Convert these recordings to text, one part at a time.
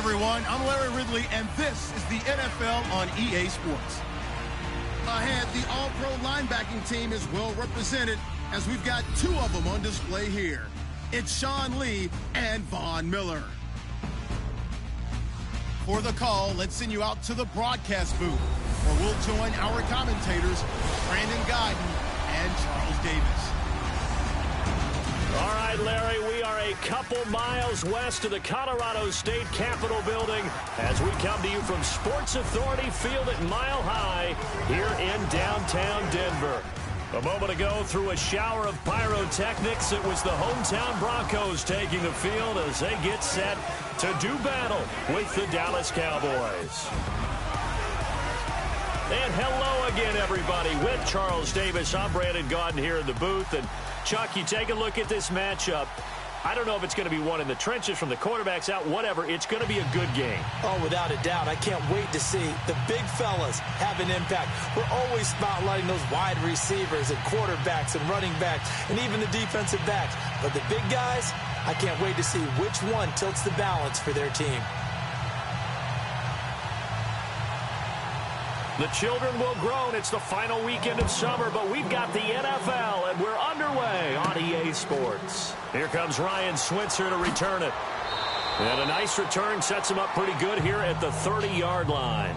everyone. I'm Larry Ridley, and this is the NFL on EA Sports. Ahead, the All-Pro linebacking team is well represented as we've got two of them on display here. It's Sean Lee and Von Miller. For the call, let's send you out to the broadcast booth, where we'll join our commentators, Brandon Guyton and Charles Davis. All right, Larry, we are a couple miles west of the Colorado State Capitol building as we come to you from Sports Authority Field at Mile High here in downtown Denver. A moment ago, through a shower of pyrotechnics, it was the hometown Broncos taking the field as they get set to do battle with the Dallas Cowboys. And hello again, everybody. With Charles Davis, I'm Brandon Guyton here in the booth. And Chuck, you take a look at this matchup. I don't know if it's going to be one in the trenches from the quarterbacks out, whatever. It's going to be a good game. Oh, without a doubt. I can't wait to see the big fellas have an impact. We're always spotlighting those wide receivers and quarterbacks and running backs and even the defensive backs. But the big guys, I can't wait to see which one tilts the balance for their team. The children will grow. It's the final weekend of summer, but we've got the NFL, and we're underway on EA Sports. Here comes Ryan Switzer to return it. And a nice return sets him up pretty good here at the 30-yard line.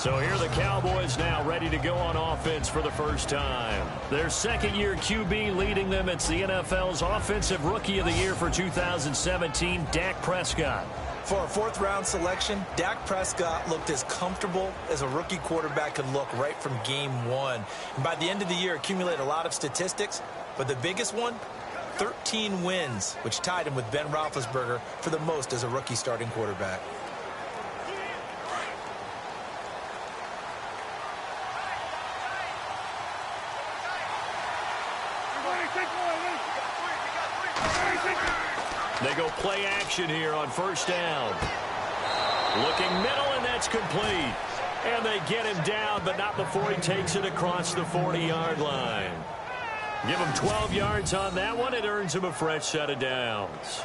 So here are the Cowboys now ready to go on offense for the first time. Their second-year QB leading them. It's the NFL's Offensive Rookie of the Year for 2017, Dak Prescott. For a fourth-round selection, Dak Prescott looked as comfortable as a rookie quarterback could look right from game one. And by the end of the year, accumulated a lot of statistics, but the biggest one, 13 wins, which tied him with Ben Roethlisberger for the most as a rookie starting quarterback. They go play action here on first down. Looking middle, and that's complete. And they get him down, but not before he takes it across the 40-yard line. Give him 12 yards on that one. It earns him a fresh set of downs.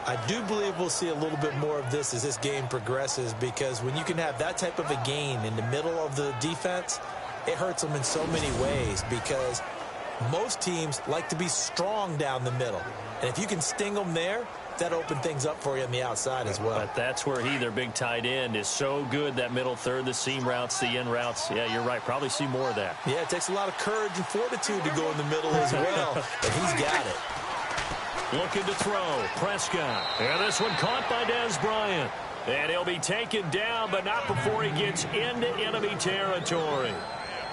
I do believe we'll see a little bit more of this as this game progresses, because when you can have that type of a gain in the middle of the defense, it hurts them in so many ways, because most teams like to be strong down the middle. And if you can sting them there, that opened things up for you on the outside as well. But that's where their big tight end, is so good, that middle third, the seam routes, the in routes. Yeah, you're right. Probably see more of that. Yeah, it takes a lot of courage and fortitude to go in the middle as well. But he's got it. Looking to throw. Prescott. And this one caught by Dez Bryant. And he'll be taken down, but not before he gets into enemy territory.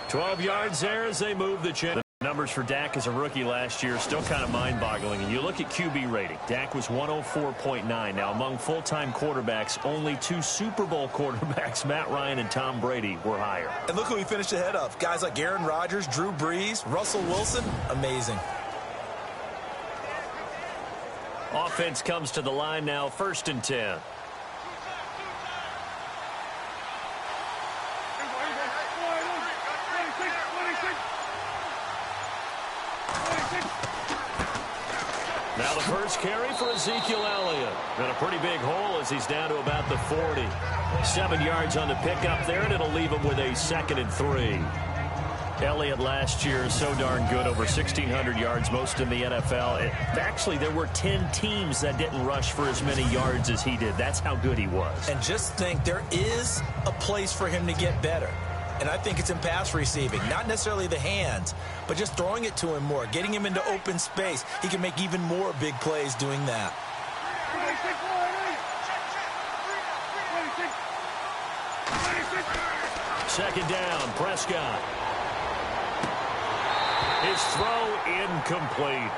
12 yards there as they move the chain. Numbers for Dak as a rookie last year still kind of mind-boggling. And you look at QB rating. Dak was 104.9. Now, among full-time quarterbacks, only two Super Bowl quarterbacks, Matt Ryan and Tom Brady, were higher. And look who he finished ahead of. Guys like Aaron Rodgers, Drew Brees, Russell Wilson. Amazing. Offense comes to the line now, 1st and 10. Now the first carry for Ezekiel Elliott. And a pretty big hole as he's down to about the 40. 7 yards on the pickup there, and it'll leave him with a 2nd and 3. Elliott last year so darn good, over 1,600 yards, most in the NFL. Actually, there were 10 teams that didn't rush for as many yards as he did. That's how good he was. And just think, there is a place for him to get better. And I think it's in pass receiving, not necessarily the hands, but just throwing it to him more, getting him into open space. He can make even more big plays doing that. Second down, Prescott. His throw incomplete.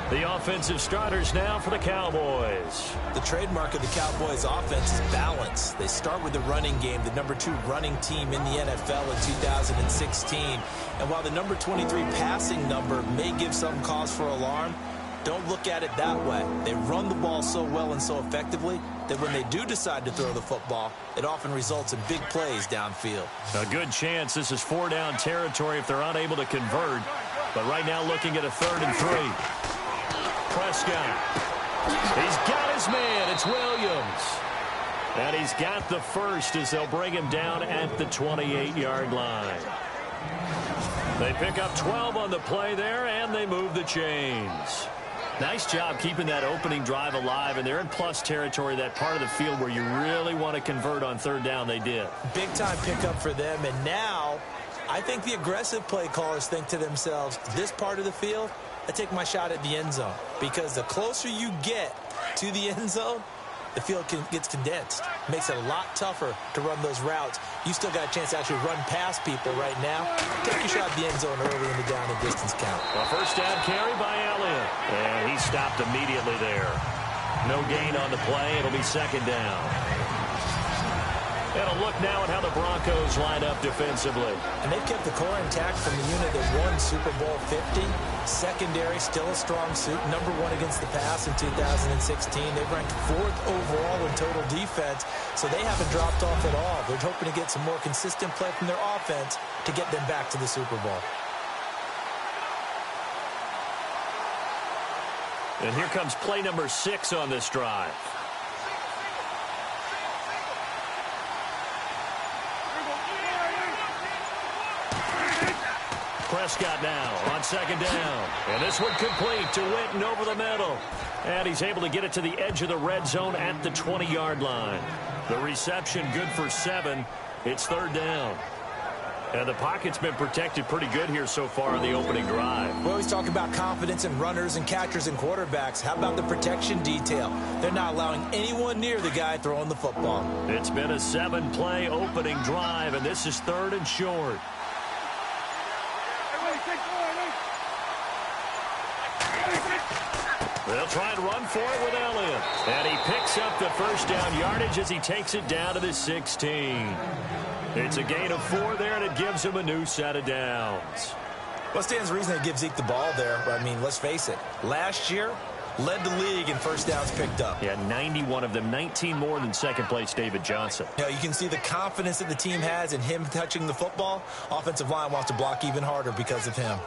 The offensive starters now for the Cowboys. The trademark of the Cowboys offense is balance. They start with the running game, the number 2 running team in the NFL in 2016. And while the number 23 passing number may give some cause for alarm, don't look at it that way. They run the ball so well and so effectively that when they do decide to throw the football, it often results in big plays downfield. A good chance this is 4-down territory if they're unable to convert. But right now looking at a 3rd and 3. Prescott. He's got his man. It's Williams. And he's got the first as they'll bring him down at the 28-yard line. They pick up 12 on the play there, and they move the chains. Nice job keeping that opening drive alive, and they're in plus territory, that part of the field where you really want to convert on 3rd down. They did. Big-time pickup for them, and now I think the aggressive play callers think to themselves, this part of the field, I take my shot at the end zone, because the closer you get to the end zone, the field gets condensed. Makes it a lot tougher to run those routes. You still got a chance to actually run past people right now. Take your shot at the end zone early in the down and distance count. A 1st down carry by Elliott. And he stopped immediately there. No gain on the play. It'll be 2nd down. And a look now at how the Broncos line up defensively. And they've kept the core intact from the unit that won Super Bowl 50. Secondary still a strong suit. Number 1 against the pass in 2016. They've ranked 4th overall in total defense, so they haven't dropped off at all. They're hoping to get some more consistent play from their offense to get them back to the Super Bowl. And here comes play number 6 on this drive. Prescott now on 2nd down. And this one complete to Witten over the middle. And he's able to get it to the edge of the red zone at the 20-yard line. The reception good for 7. It's 3rd down. And the pocket's been protected pretty good here so far in the opening drive. We always talk about confidence in runners and catchers and quarterbacks. How about the protection detail? They're not allowing anyone near the guy throwing the football. It's been a 7-play opening drive, and this is 3rd and short. They'll try and run for it with Elliott. And he picks up the 1st down yardage as he takes it down to the 16. It's a gain of 4 there, and it gives him a new set of downs. Well, stands to reason they give Zeke the ball there. I mean, let's face it. Last year, led the league in 1st downs picked up. Yeah, 91 of them, 19 more than 2nd place David Johnson. You know, you can see the confidence that the team has in him touching the football. Offensive line wants to block even harder because of him.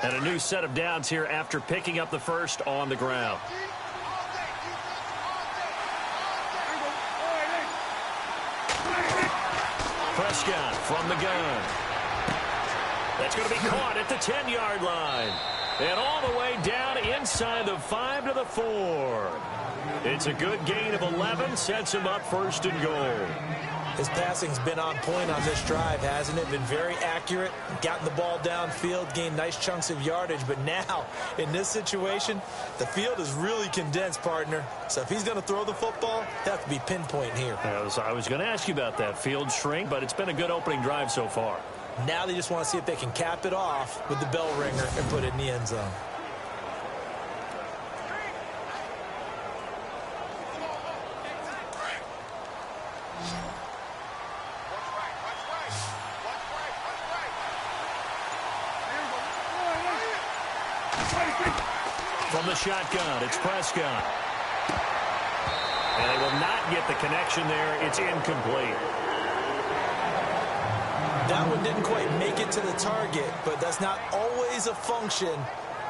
And a new set of downs here after picking up the 1st on the ground. Prescott from the gun. That's going to be caught at the 10-yard line. And all the way down inside the 5 to the 4. It's a good gain of 11, sets him up 1st and goal. His passing's been on point on this drive, hasn't it? Been very accurate, gotten the ball downfield, gained nice chunks of yardage. But now, in this situation, the field is really condensed, partner. So if he's going to throw the ball, he'll have to be pinpoint here. I was going to ask you about that field shrink, but it's been a good opening drive so far. Now they just want to see if they can cap it off with the bell ringer and put it in the end zone. From the shotgun, it's Prescott. And they will not get the connection there. It's incomplete. That one didn't quite make it to the target, but that's not always a function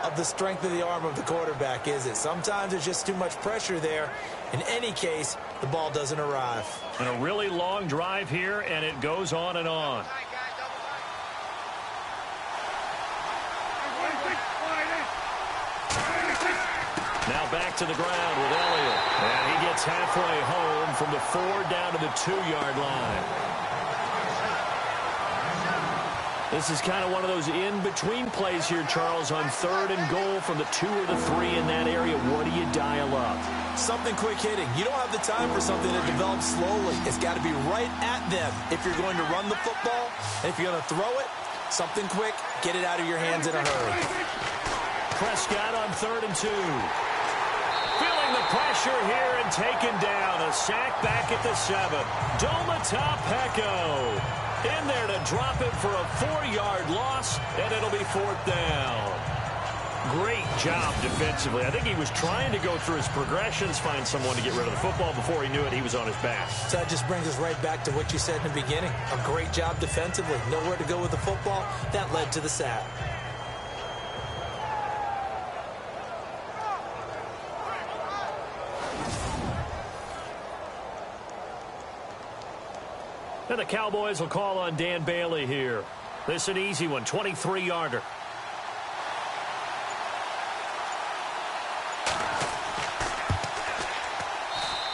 of the strength of the arm of the quarterback, is it? Sometimes there's just too much pressure there. In any case, the ball doesn't arrive. And a really long drive here, and it goes on and on. Now back to the ground with Elliott. And he gets halfway home from the 4 down to the 2-yard line. This is kind of one of those in-between plays here, Charles, on 3rd and goal from the 2 or the 3 in that area. What do you dial up? Something quick hitting. You don't have the time for something that develops slowly. It's got to be right at them if you're going to run the football. And if you're going to throw it, something quick, get it out of your hands in a hurry. Prescott on 3rd and 2. Feeling the pressure here and taken down. A sack back at the 7. Doma Peko. In there to drop it for a 4-yard loss, and it'll be 4th down. Great job defensively. I think he was trying to go through his progressions, find someone to get rid of the football. Before he knew it, he was on his back. So that just brings us right back to what you said in the beginning. A great job defensively. Nowhere to go with the football. That led to the sack. And the Cowboys will call on Dan Bailey here. This is an easy one, 23-yarder.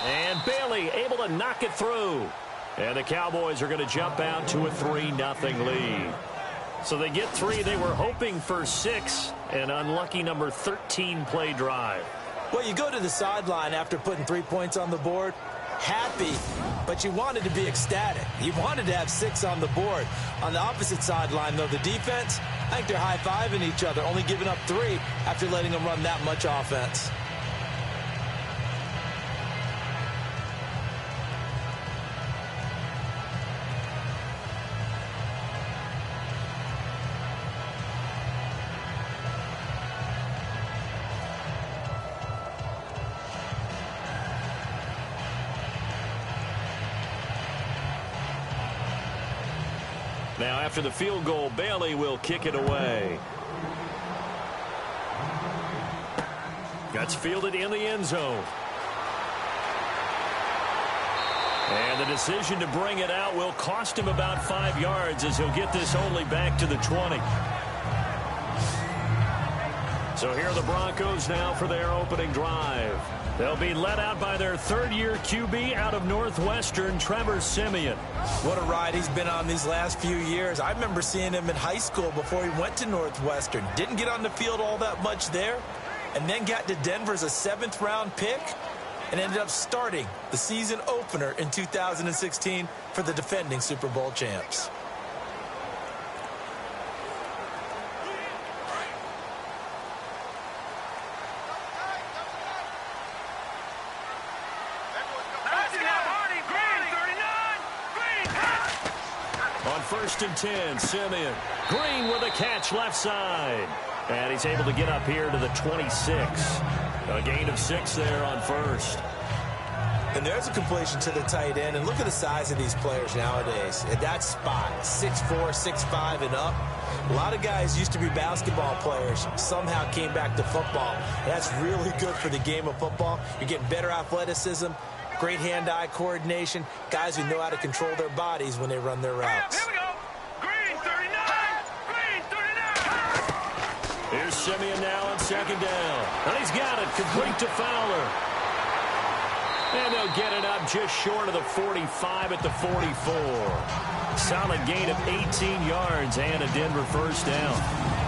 And Bailey able to knock it through. And the Cowboys are going to jump out to a 3-0 lead. So they get 3. They were hoping for 6. An unlucky number 13 play drive. Well, you go to the sideline after putting 3 points on the board. Happy, but you wanted to be ecstatic. You wanted to have 6 on the board. On the opposite sideline, though, the defense, I think they're high-fiving each other, only giving up 3 after letting them run that much offense. Now, after the field goal, Bailey will kick it away. Gets fielded in the end zone. And the decision to bring it out will cost him about 5 yards as he'll get this only back to the 20. So here are the Broncos now for their opening drive. They'll be led out by their third-year QB out of Northwestern, Trevor Siemian. What a ride he's been on these last few years. I remember seeing him in high school before he went to Northwestern. Didn't get on the field all that much there, and then got to Denver as a 7th-round pick and ended up starting the season opener in 2016 for the defending Super Bowl champs. On 1st and 10, Siemian. Green with a catch left side. And he's able to get up here to the 26. A gain of 6 there on 1st. And there's a completion to the tight end. And look at the size of these players nowadays. At that spot, 6'4", 6'5", and up. A lot of guys used to be basketball players, somehow came back to football. That's really good for the game of football. You're getting better athleticism, great hand-eye coordination, guys who know how to control their bodies when they run their routes. Here we go. Green 39. Green 39. Here's Siemian now on 2nd down. And he's got it complete to Fowler. And they'll get it up just short of the 45 at the 44. Solid gain of 18 yards and a Denver first down.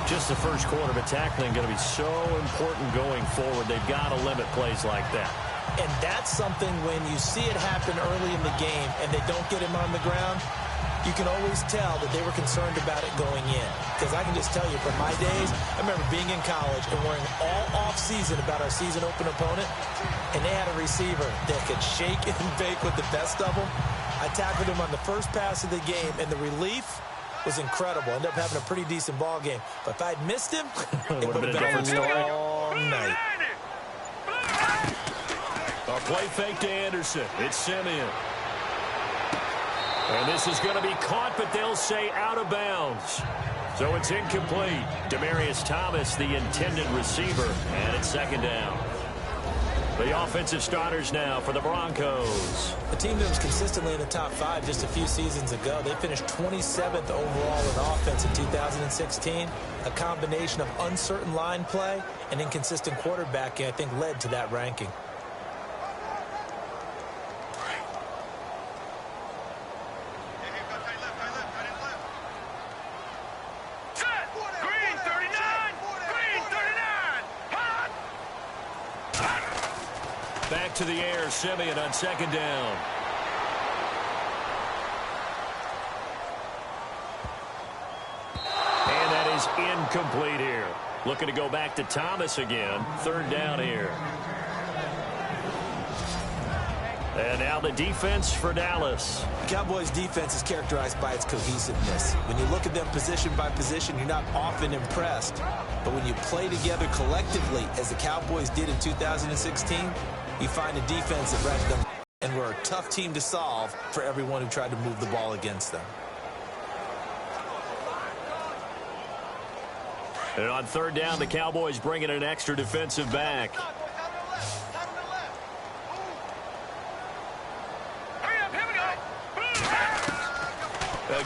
Just the first quarter of tackling going to be so important going forward. They've got to limit plays like that. And that's something when you see it happen early in the game and they don't get him on the ground, you can always tell that they were concerned about it going in. Because I can just tell you from my days, I remember being in college and worrying all off-season about our season open opponent, and they had a receiver that could shake and bake with the best of them. I tackled him on the first pass of the game, and the relief was incredible. Ended up having a pretty decent ball game. But if I'd missed him, it would have been a different story all night. A play fake to Anderson. It's Siemian. And this is going to be caught, but they'll say out of bounds. So it's incomplete. Demaryius Thomas, the intended receiver, and it's 2nd down. The offensive starters now for the Broncos. A team that was consistently in the top 5 just a few seasons ago. They finished 27th overall in offense in 2016. A combination of uncertain line play and inconsistent quarterbacking, I think, led to that ranking. Back to the air, Siemian on 2nd down. And that is incomplete here. Looking to go back to Thomas again. 3rd down here. And now the defense for Dallas. The Cowboys' defense is characterized by its cohesiveness. When you look at them position by position, you're not often impressed. But when you play together collectively, as the Cowboys did in 2016, you find a defense that read them and were a tough team to solve for everyone who tried to move the ball against them. And on third down, the Cowboys bring in an extra defensive back.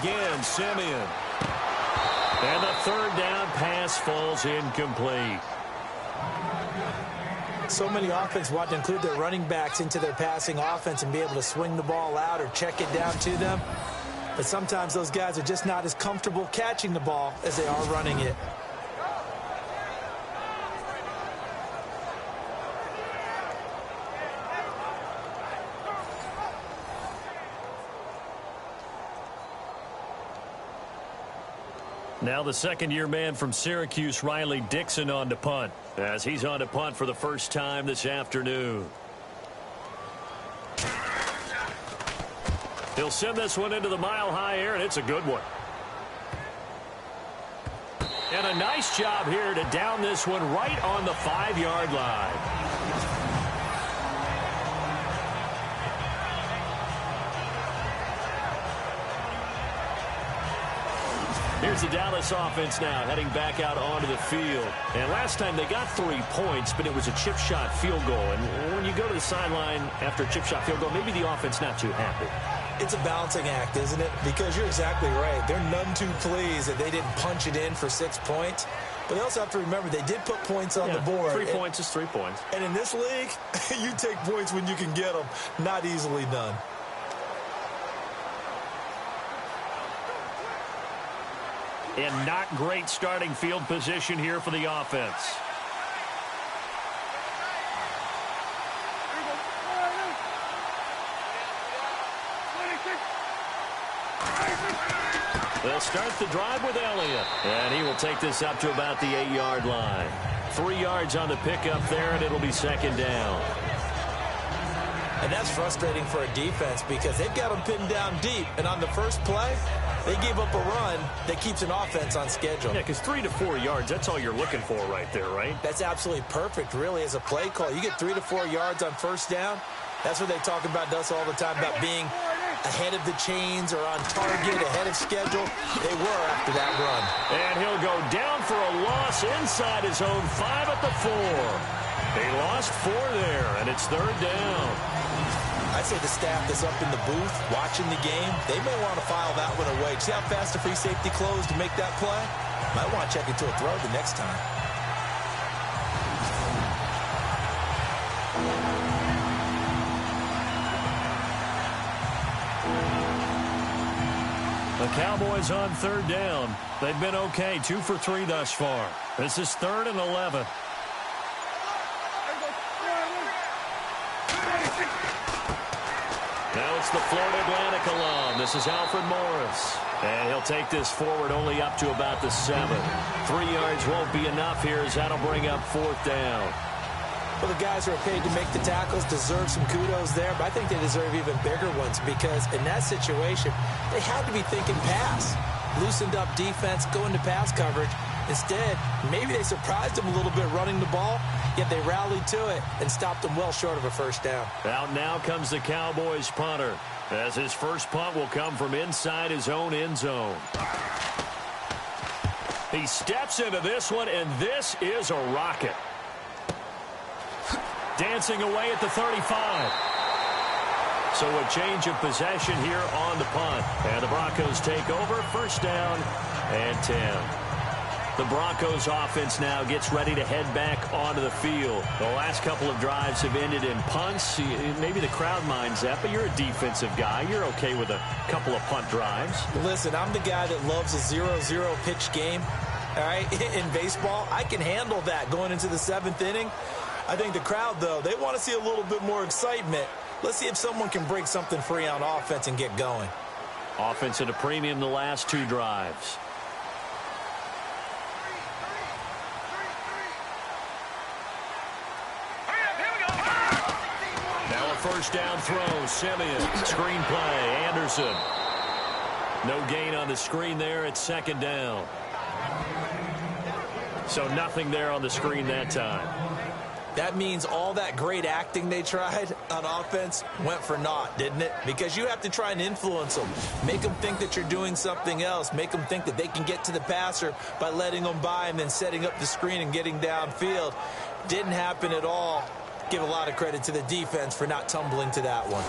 Again, Simeon. And the third down pass falls incomplete. So many offenses want to include their running backs into their passing offense and be able to swing the ball out or check it down to them. But sometimes those guys are just not as comfortable catching the ball as they are running it. Now the second-year man from Syracuse, Riley Dixon, on to punt, as he's on to punt for the first time this afternoon. He'll send this one into the mile-high air, and it's a good one. And a nice job here to down this one right on the 5-yard line. Here's the Dallas offense now heading back out onto the field. And last time they got 3 points, but it was a chip shot field goal. And when you go to the sideline after a chip shot field goal, maybe the offense not too happy. It's a balancing act, isn't it? Because you're exactly right. They're none too pleased that they didn't punch it in for 6 points. But they also have to remember they did put points on the board. 3 points is 3 points. And in this league, you take points when you can get them. Not easily done. And not great starting field position here for the offense. They'll start the drive with Elliott. And he will take this up to about the 8-yard line. 3 yards on the pickup there, and it'll be second down. And that's frustrating for a defense because they've got them pinned down deep. And on the first play, they gave up a run that keeps an offense on schedule. Yeah, because 3 to 4 yards, that's all you're looking for right there, right? That's absolutely perfect, really, as a play call. You get 3 to 4 yards on first down. That's what they talk about us all the time, about being ahead of the chains or on target, ahead of schedule. They were after that run. And he'll go down for a loss inside his own 5 at the 4. They lost 4 there, and it's third down. I say the staff that's up in the booth watching the game, they may want to file that one away. See how fast the free safety closed to make that play? Might want to check into a throw the next time. The Cowboys on third down. They've been okay, 2 for 3 thus far. This is 3rd and 11. Now it's the Florida Atlantic alum. This is Alfred Morris. And he'll take this forward only up to about the 7. 3 yards won't be enough here as that'll bring up 4th down. Well, the guys who are paid to make the tackles deserve some kudos there, but I think they deserve even bigger ones because in that situation, they had to be thinking pass. Loosened up defense, go into pass coverage. Instead, maybe they surprised them a little bit running the ball, yet they rallied to it and stopped them well short of a first down. Out now comes the Cowboys punter, as his first punt will come from inside his own end zone. He steps into this one, and this is a rocket. Dancing away at the 35. So a change of possession here on the punt. And the Broncos take over, first down and 10. The Broncos offense now gets ready to head back onto the field. The last couple of drives have ended in punts. Maybe the crowd minds that, but you're a defensive guy. You're okay with a couple of punt drives. Listen, I'm the guy that loves a 0-0 pitch game. All right, in baseball, I can handle that going into the 7th inning. I think the crowd, though, they want to see a little bit more excitement. Let's see if someone can break something free on offense and get going. Offense at a premium the last 2 drives. Now a first down throw. Simeon. Screen play. Anderson. No gain on the screen there. It's second down. So nothing there on the screen that time. That means all that great acting they tried on offense went for naught, didn't it? Because you have to try and influence them. Make them think that you're doing something else. Make them think that they can get to the passer by letting them by and then setting up the screen and getting downfield. Didn't happen at all. Give a lot of credit to the defense for not tumbling to that one.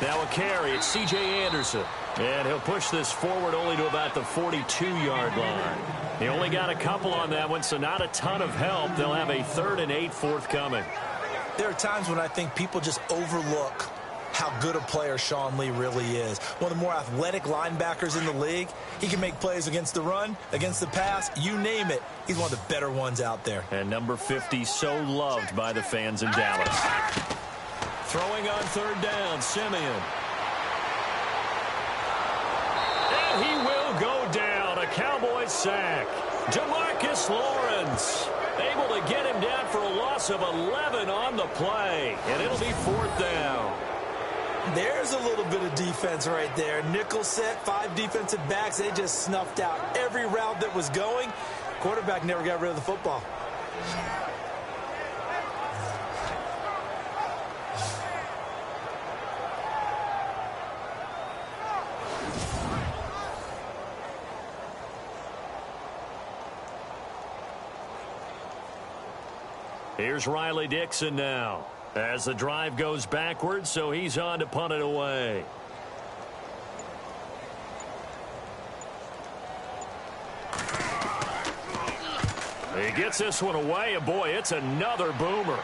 Now a carry. It's C.J. Anderson. And he'll push this forward only to about the 42-yard line. He only got a couple on that one, so not a ton of help. They'll have a 3rd and 8 forthcoming. There are times when I think people just overlook how good a player Sean Lee really is. One of the more athletic linebackers in the league. He can make plays against the run, against the pass, you name it. He's one of the better ones out there. And number 50, so loved by the fans in Dallas. Throwing on 3rd down, Simeon. And he will go down. A Cowboys sack. Demarcus Lawrence able to get him down for a loss of 11 on the play. And it'll be 4th down. There's a little bit of defense right there. Nickel set, 5 defensive backs. They just snuffed out every route that was going. Quarterback never got rid of the football. Here's Riley Dixon now as the drive goes backwards, so he's on to punt it away. He gets this one away, and boy, it's another boomer.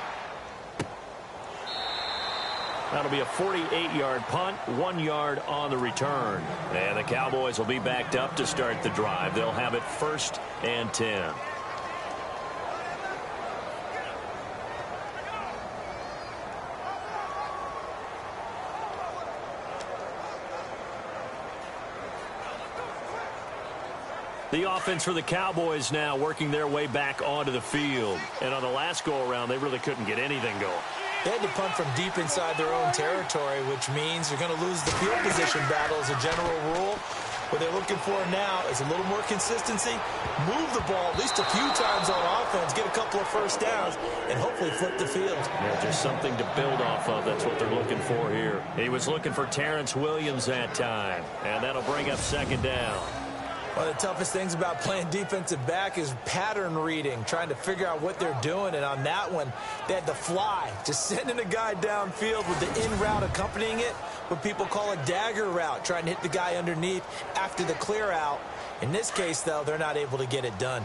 That'll be a 48-yard punt, 1 yard on the return. And the Cowboys will be backed up to start the drive. They'll have it 1st and 10. The offense for the Cowboys now working their way back onto the field. And on the last go-around, they really couldn't get anything going. They had to punt from deep inside their own territory, which means you're going to lose the field position battle as a general rule. What they're looking for now is a little more consistency, move the ball at least a few times on offense, get a couple of first downs, and hopefully flip the field. Yeah, just something to build off of. That's what they're looking for here. He was looking for Terrence Williams that time, and that'll bring up 2nd down. One of the toughest things about playing defensive back is pattern reading, trying to figure out what they're doing. And on that one, they had to fly, just sending a guy downfield with the in route accompanying it, what people call a dagger route, trying to hit the guy underneath after the clear out. In this case, though, they're not able to get it done.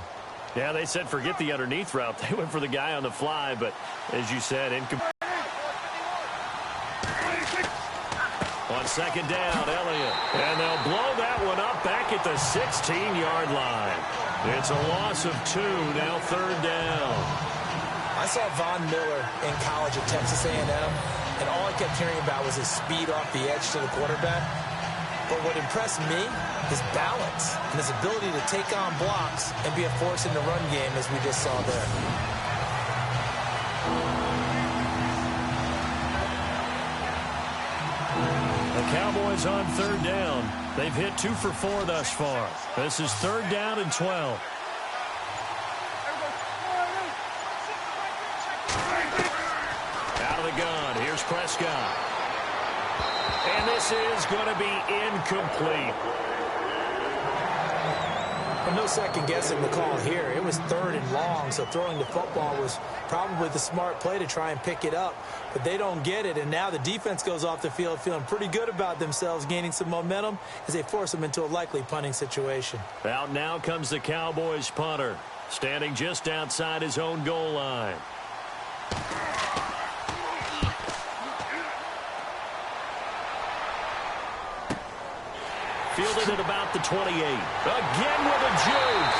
Yeah, they said forget the underneath route. They went for the guy on the fly, but as you said, incomplete. On 2nd down, Elliott. And they'll blow that one up back at the 16-yard line. It's a loss of 2, now 3rd down. I saw Von Miller in college at Texas A&M, and all I kept hearing about was his speed off the edge to the quarterback. But what impressed me is balance and his ability to take on blocks and be a force in the run game, as we just saw there. Cowboys on 3rd down. They've hit 2 for 4 thus far. This is 3rd down and 12. Out of the gun. Here's Prescott. And this is going to be incomplete. Well, no second guessing the call here. It was 3rd and long, so throwing the football was probably the smart play to try and pick it up. But they don't get it, and now the defense goes off the field feeling pretty good about themselves, gaining some momentum as they force them into a likely punting situation. Out now comes the Cowboys punter, standing just outside his own goal line. Fielded at about the 28. Again with a juke.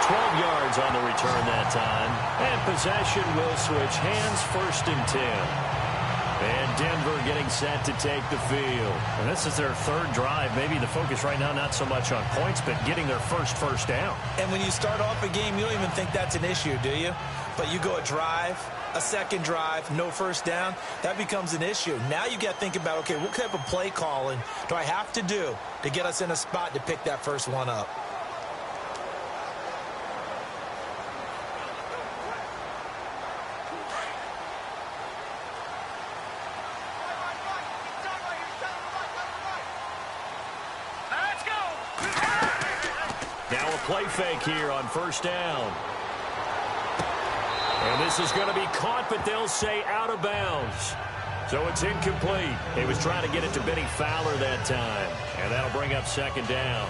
12 yards on the return that time. And possession will switch hands, 1st and 10. And Denver getting set to take the field. And this is their 3rd drive. Maybe the focus right now not so much on points, but getting their first down. And when you start off a game, you don't even think that's an issue, do you? But you go a drive, a 2nd drive, no 1st down, that becomes an issue. Now you got to think about, okay, what type of play calling do I have to do to get us in a spot to pick that first one up? Play fake here on 1st down. And this is going to be caught, but they'll say out of bounds. So it's incomplete. He was trying to get it to Benny Fowler that time. And that'll bring up 2nd down.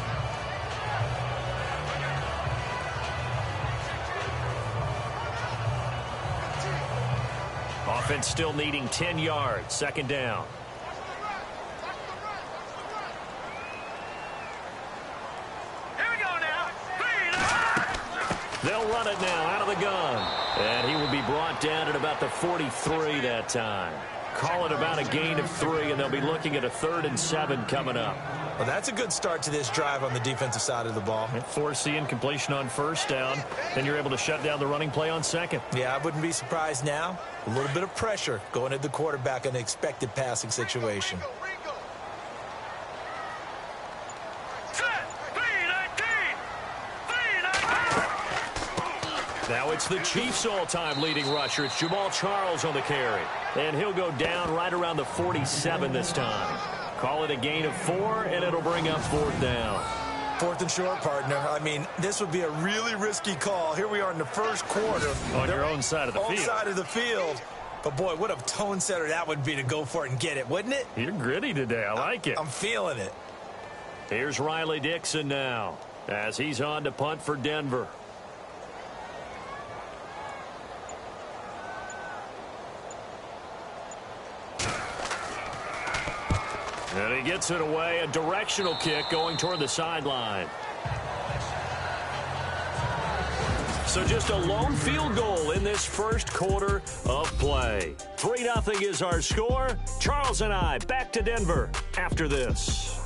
Offense still needing 10 yards. 2nd down. They'll run it now out of the gun. And he will be brought down at about the 43 that time. Call it about a gain of 3, and they'll be looking at a 3rd and 7 coming up. Well, that's a good start to this drive on the defensive side of the ball. Force the incompletion on 1st down. Then you're able to shut down the running play on 2nd. Yeah, I wouldn't be surprised now. A little bit of pressure going at the quarterback in an expected passing situation. Now it's the Chiefs' all-time leading rusher. It's Jamal Charles on the carry. And he'll go down right around the 47 this time. Call it a gain of 4, and it'll bring up 4th down. 4th and short, partner. I mean, this would be a really risky call. Here we are in the 1st quarter. On your own side of the field. Own side of the field. But, boy, what a tone setter that would be to go for it and get it, wouldn't it? You're gritty today. I like it. I'm feeling it. Here's Riley Dixon now as he's on to punt for Denver. And he gets it away, a directional kick going toward the sideline. So just a lone field goal in this 1st quarter of play. 3-0 is our score. Charles and I back to Denver after this.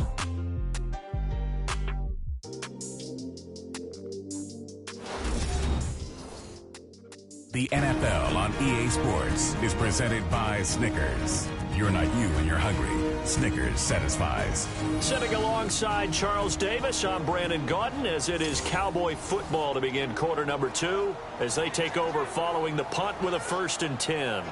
The NFL on EA Sports is presented by Snickers. You're not you when you're hungry. Snickers satisfies. Sitting alongside Charles Davis, I'm Brandon Gaudin as it is Cowboy football to begin quarter number 2 as they take over following the punt with a 1st and 10.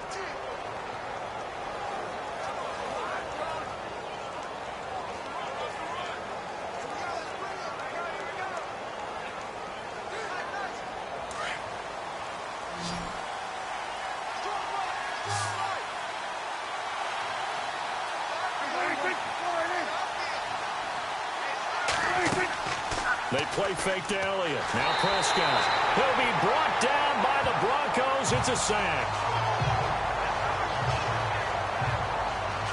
They play fake to Elliott. Now Prescott. He'll be brought down by the Broncos. It's a sack.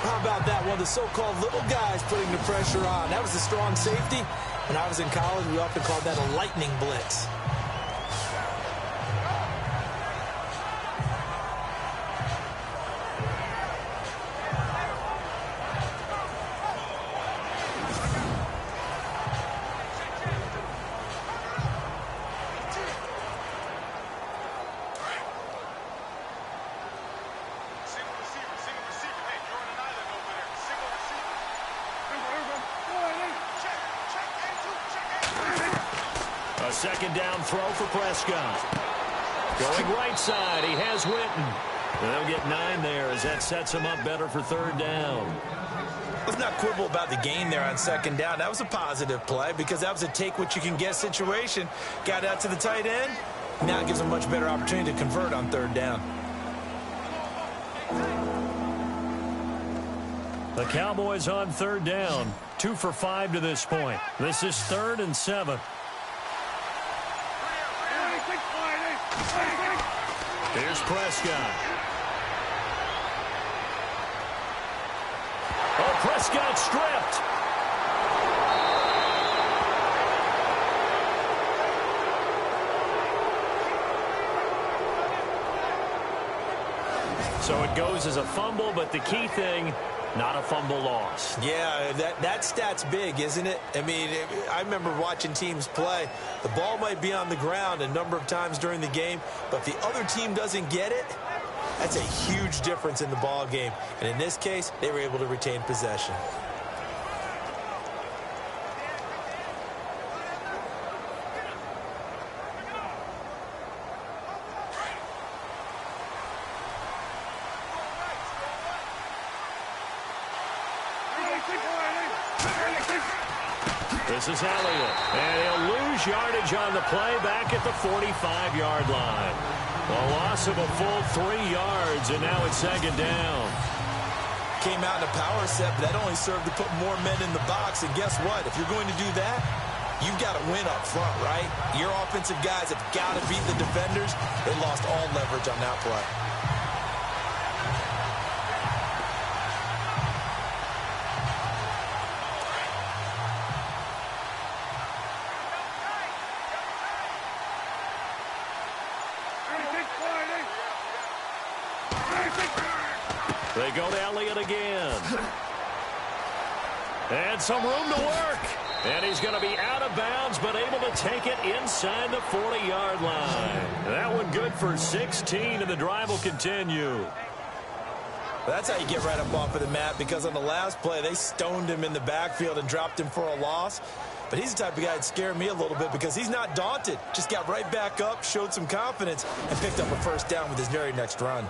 How about that? One of the so-called little guys putting the pressure on. That was a strong safety. When I was in college, we often called that a lightning blitz. A 2nd down throw for Prescott. Going right side, he has Witten. And they'll get 9 there as that sets him up better for 3rd down. Let's not quibble about the gain there on 2nd down. That was a positive play because that was a take-what-you-can-get situation. Got out to the tight end. Now it gives them a much better opportunity to convert on 3rd down. The Cowboys on 3rd down. 2 for 5 to this point. This is 3rd and 7. Here's Prescott. Oh, Prescott stripped. goes as a fumble, but the key thing, not a fumble loss. Yeah, that stat's big, isn't it? I mean, I remember watching teams play. The ball might be on the ground a number of times during the game, but if the other team doesn't get it, that's a huge difference in the ball game. And in this case, they were able to retain possession. This is Elliott, and he'll lose yardage on the play back at the 45-yard line. A loss of a full 3 yards, and now it's second down. Came out in a power set, but that only served to put more men in the box. And guess what? If you're going to do that, you've got to win up front, right? Your offensive guys have got to beat the defenders. They lost all leverage on that play. They go to Elliott again. And some room to work. And he's going to be out of bounds, but able to take it inside the 40-yard line. That one good for 16, and the drive will continue. That's how you get right up off of the mat, because on the last play, they stoned him in the backfield and dropped him for a loss. But he's the type of guy that scared me a little bit because he's not daunted. Just got right back up, showed some confidence, and picked up a first down with his very next run.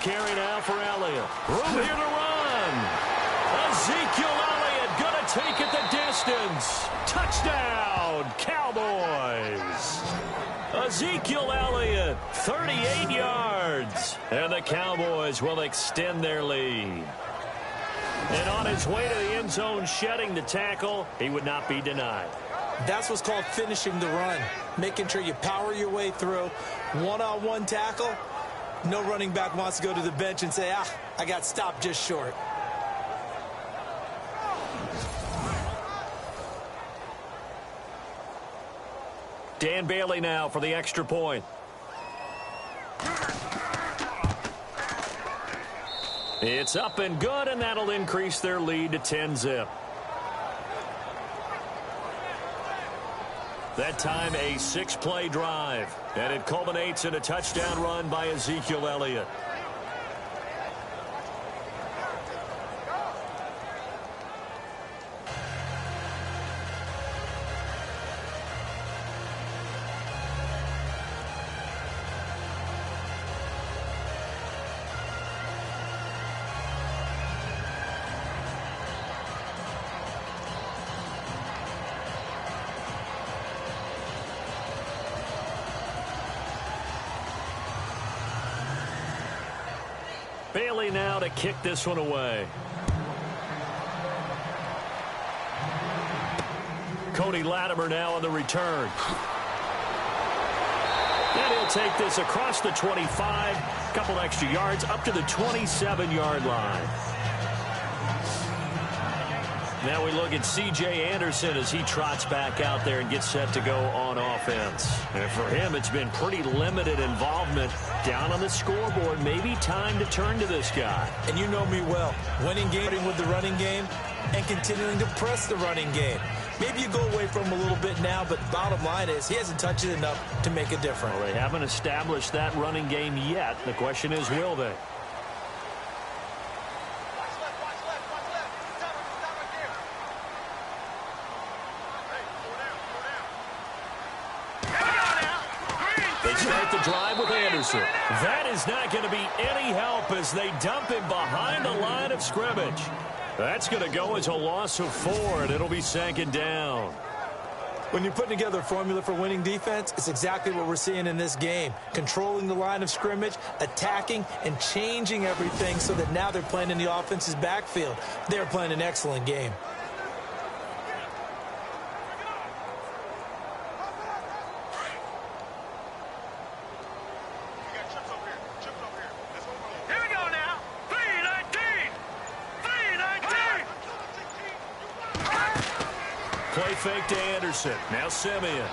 Carry now for Elliott. Room here to run. Ezekiel Elliott going to take it the distance. Touchdown, Cowboys. Ezekiel Elliott, 38 yards. And the Cowboys will extend their lead. And on his way to the end zone, shedding the tackle, he would not be denied. That's what's called finishing the run. Making sure you power your way through. One-on-one tackle. No running back wants to go to the bench and say, I got stopped just short. Dan Bailey now for the extra point. It's up and good, and that'll increase their lead to 10-zip. That time a 6-play drive, and it culminates in a touchdown run by Ezekiel Elliott. Bailey now to kick this one away. Cody Latimer now on the return. And he'll take this across the 25, a couple extra yards, up to the 27-yard line. Now we look at C.J. Anderson as he trots back out there and gets set to go on offense. And for him, it's been pretty limited involvement down on the scoreboard. Maybe time to turn to this guy. And you know me well. Winning game with the running game and continuing to press the running game. Maybe you go away from him a little bit now, but bottom line is he hasn't touched it enough to make a difference. Well, they haven't established that running game yet. The question is, will they? The drive with Anderson. That is not going to be any help as they dump him behind the line of scrimmage. That's going to go as a loss of 4, and it'll be second down. When you're putting together a formula for winning defense, it's exactly what we're seeing in this game. Controlling the line of scrimmage, attacking, and changing everything so that now they're playing in the offense's backfield. They're playing an excellent game. Here we go now. 3-19. play fake to Anderson. Now Simeon.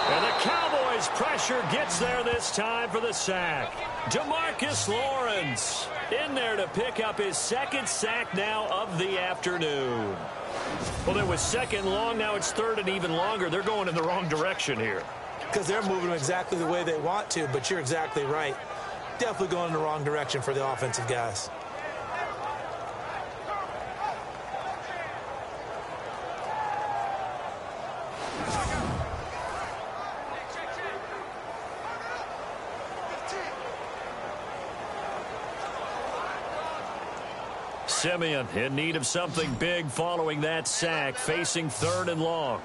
And the Cowboys pressure gets there this time for the sack. DeMarcus Lawrence in there to pick up his second sack now of the afternoon. Well, it was second long. Now it's third and even longer. They're going in the wrong direction here. Because they're moving exactly the way they want to, but you're exactly right. Definitely going in the wrong direction for the offensive guys. Simeon in need of something big following that sack, facing third and long.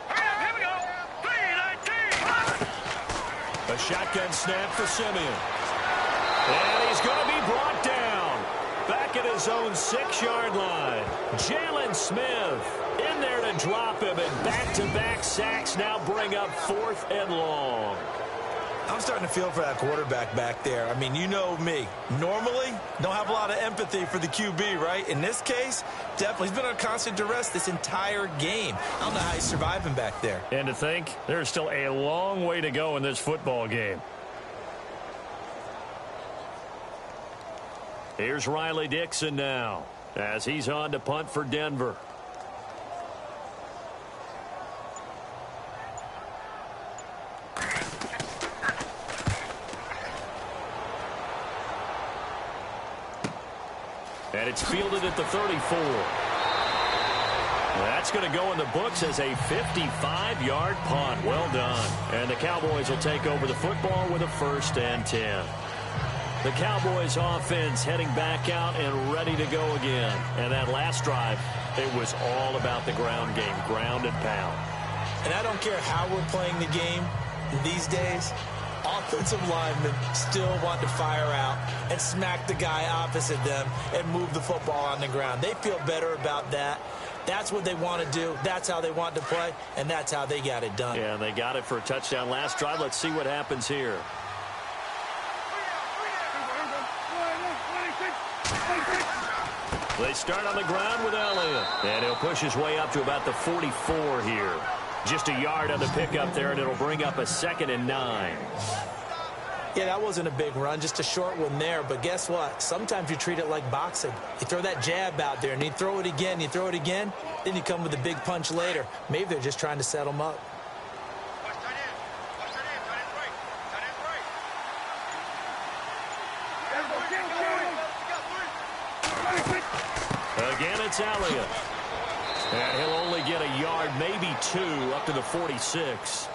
Here we go. 3-19. A shotgun snap for Simeon. And he's going to be brought down. Back at his own 6-yard line. Jalen Smith in there to drop him, and back-to-back sacks now bring up 4th and long. I'm starting to feel for that quarterback back there. I mean, you know me. Normally, don't have a lot of empathy for the QB, right? In this case, definitely. He's been on constant duress this entire game. I don't know how he's surviving back there. And to think, there's still a long way to go in this football game. Here's Riley Dixon now, as he's on to punt for Denver. And it's fielded at the 34. That's going to go in the books as a 55-yard punt. Well done. And the Cowboys will take over the football with a 1st and 10. The Cowboys offense heading back out and ready to go again. And that last drive, it was all about the ground game, ground and pound. And I don't care how we're playing the game these days. Offensive linemen still want to fire out and smack the guy opposite them and move the football on the ground. They feel better about that. That's what they want to do. That's how they want to play, and that's how they got it done. Yeah, and they got it for a touchdown last drive. Let's see what happens here. They start on the ground with Elliott, and he'll push his way up to about the 44 here. Just a yard on the pickup there, and it'll bring up a 2nd and 9. Yeah, that wasn't a big run, just a short one there. But guess what? Sometimes you treat it like boxing. You throw that jab out there, and you throw it again, you throw it again, then you come with a big punch later. Maybe they're just trying to set them up. Again, it's Elliott. And he'll only get a yard, maybe 2, up to the 46.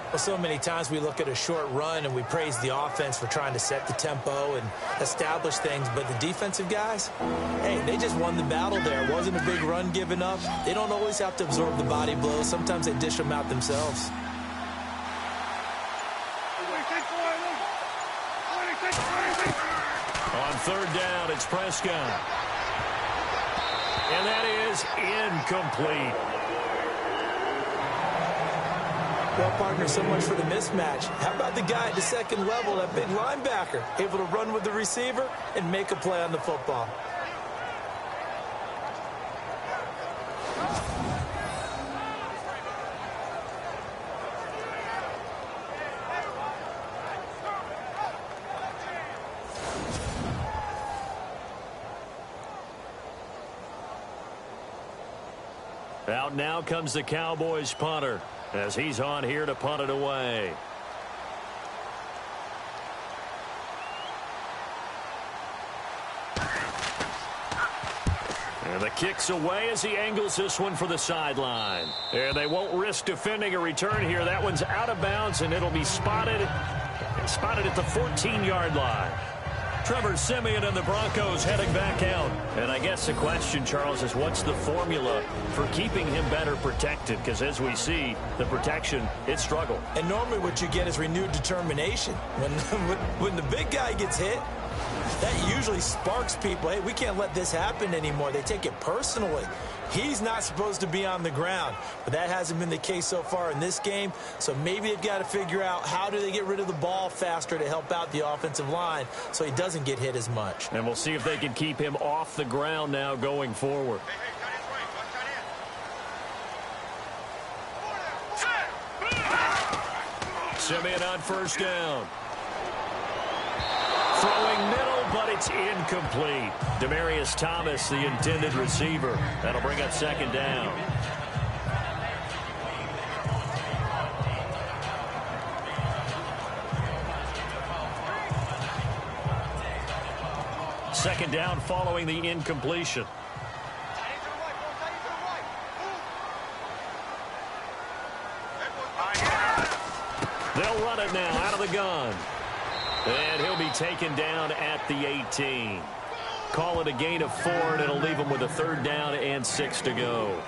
Well, so many times we look at a short run and we praise the offense for trying to set the tempo and establish things. But the defensive guys, hey, they just won the battle there. It wasn't a big run given up. They don't always have to absorb the body blows. Sometimes they dish them out themselves. On 3rd down, it's Prescott. And that is incomplete. Well, partner, so much for the mismatch. How about the guy at the 2nd level, that big linebacker, able to run with the receiver and make a play on the football? Out now comes the Cowboys punter as he's on here to punt it away. And the kick's away as he angles this one for the sideline. And they won't risk defending a return here. That one's out of bounds, and it'll be spotted at the 14-yard line. Trevor Simeon and the Broncos heading back out. And I guess the question, Charles, is what's the formula for keeping him better protected? Because as we see, the protection, it struggled. And normally what you get is renewed determination. When the big guy gets hit, that usually sparks people. Hey, we can't let this happen anymore. They take it personally. He's not supposed to be on the ground, but that hasn't been the case so far in this game. So maybe they've got to figure out how do they get rid of the ball faster to help out the offensive line so he doesn't get hit as much. And we'll see if they can keep him off the ground now going forward. Simeon on first down. Throwing middle, but it's incomplete. Demaryius Thomas, the intended receiver. That'll bring up second down. Second down following the incompletion. They'll run it now out of the gun. And he'll be taken down at the 18. Call it a gain of 4, and it'll leave him with a third down and 6 to go.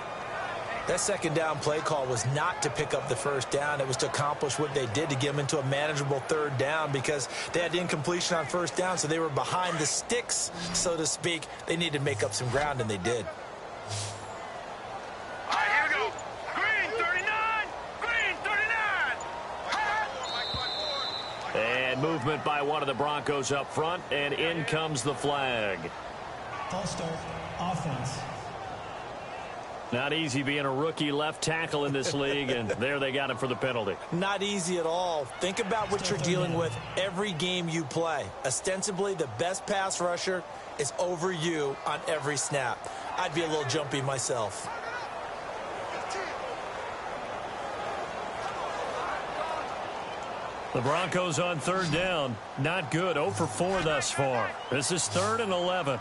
That second down play call was not to pick up the first down. It was to accomplish what they did to get them into a manageable third down because they had incompletion on first down, so they were behind the sticks, so to speak. They needed to make up some ground, and they did. And movement by one of the Broncos up front, and in comes the flag. False start, offense. Not easy being a rookie left tackle in this league, and there they got him for the penalty. Not easy at all. Think about what you're dealing with every game you play. Ostensibly, the best pass rusher is over you on every snap. I'd be a little jumpy myself. The Broncos on third down. Not good. 0 for 4 thus far. This is 3rd and 11.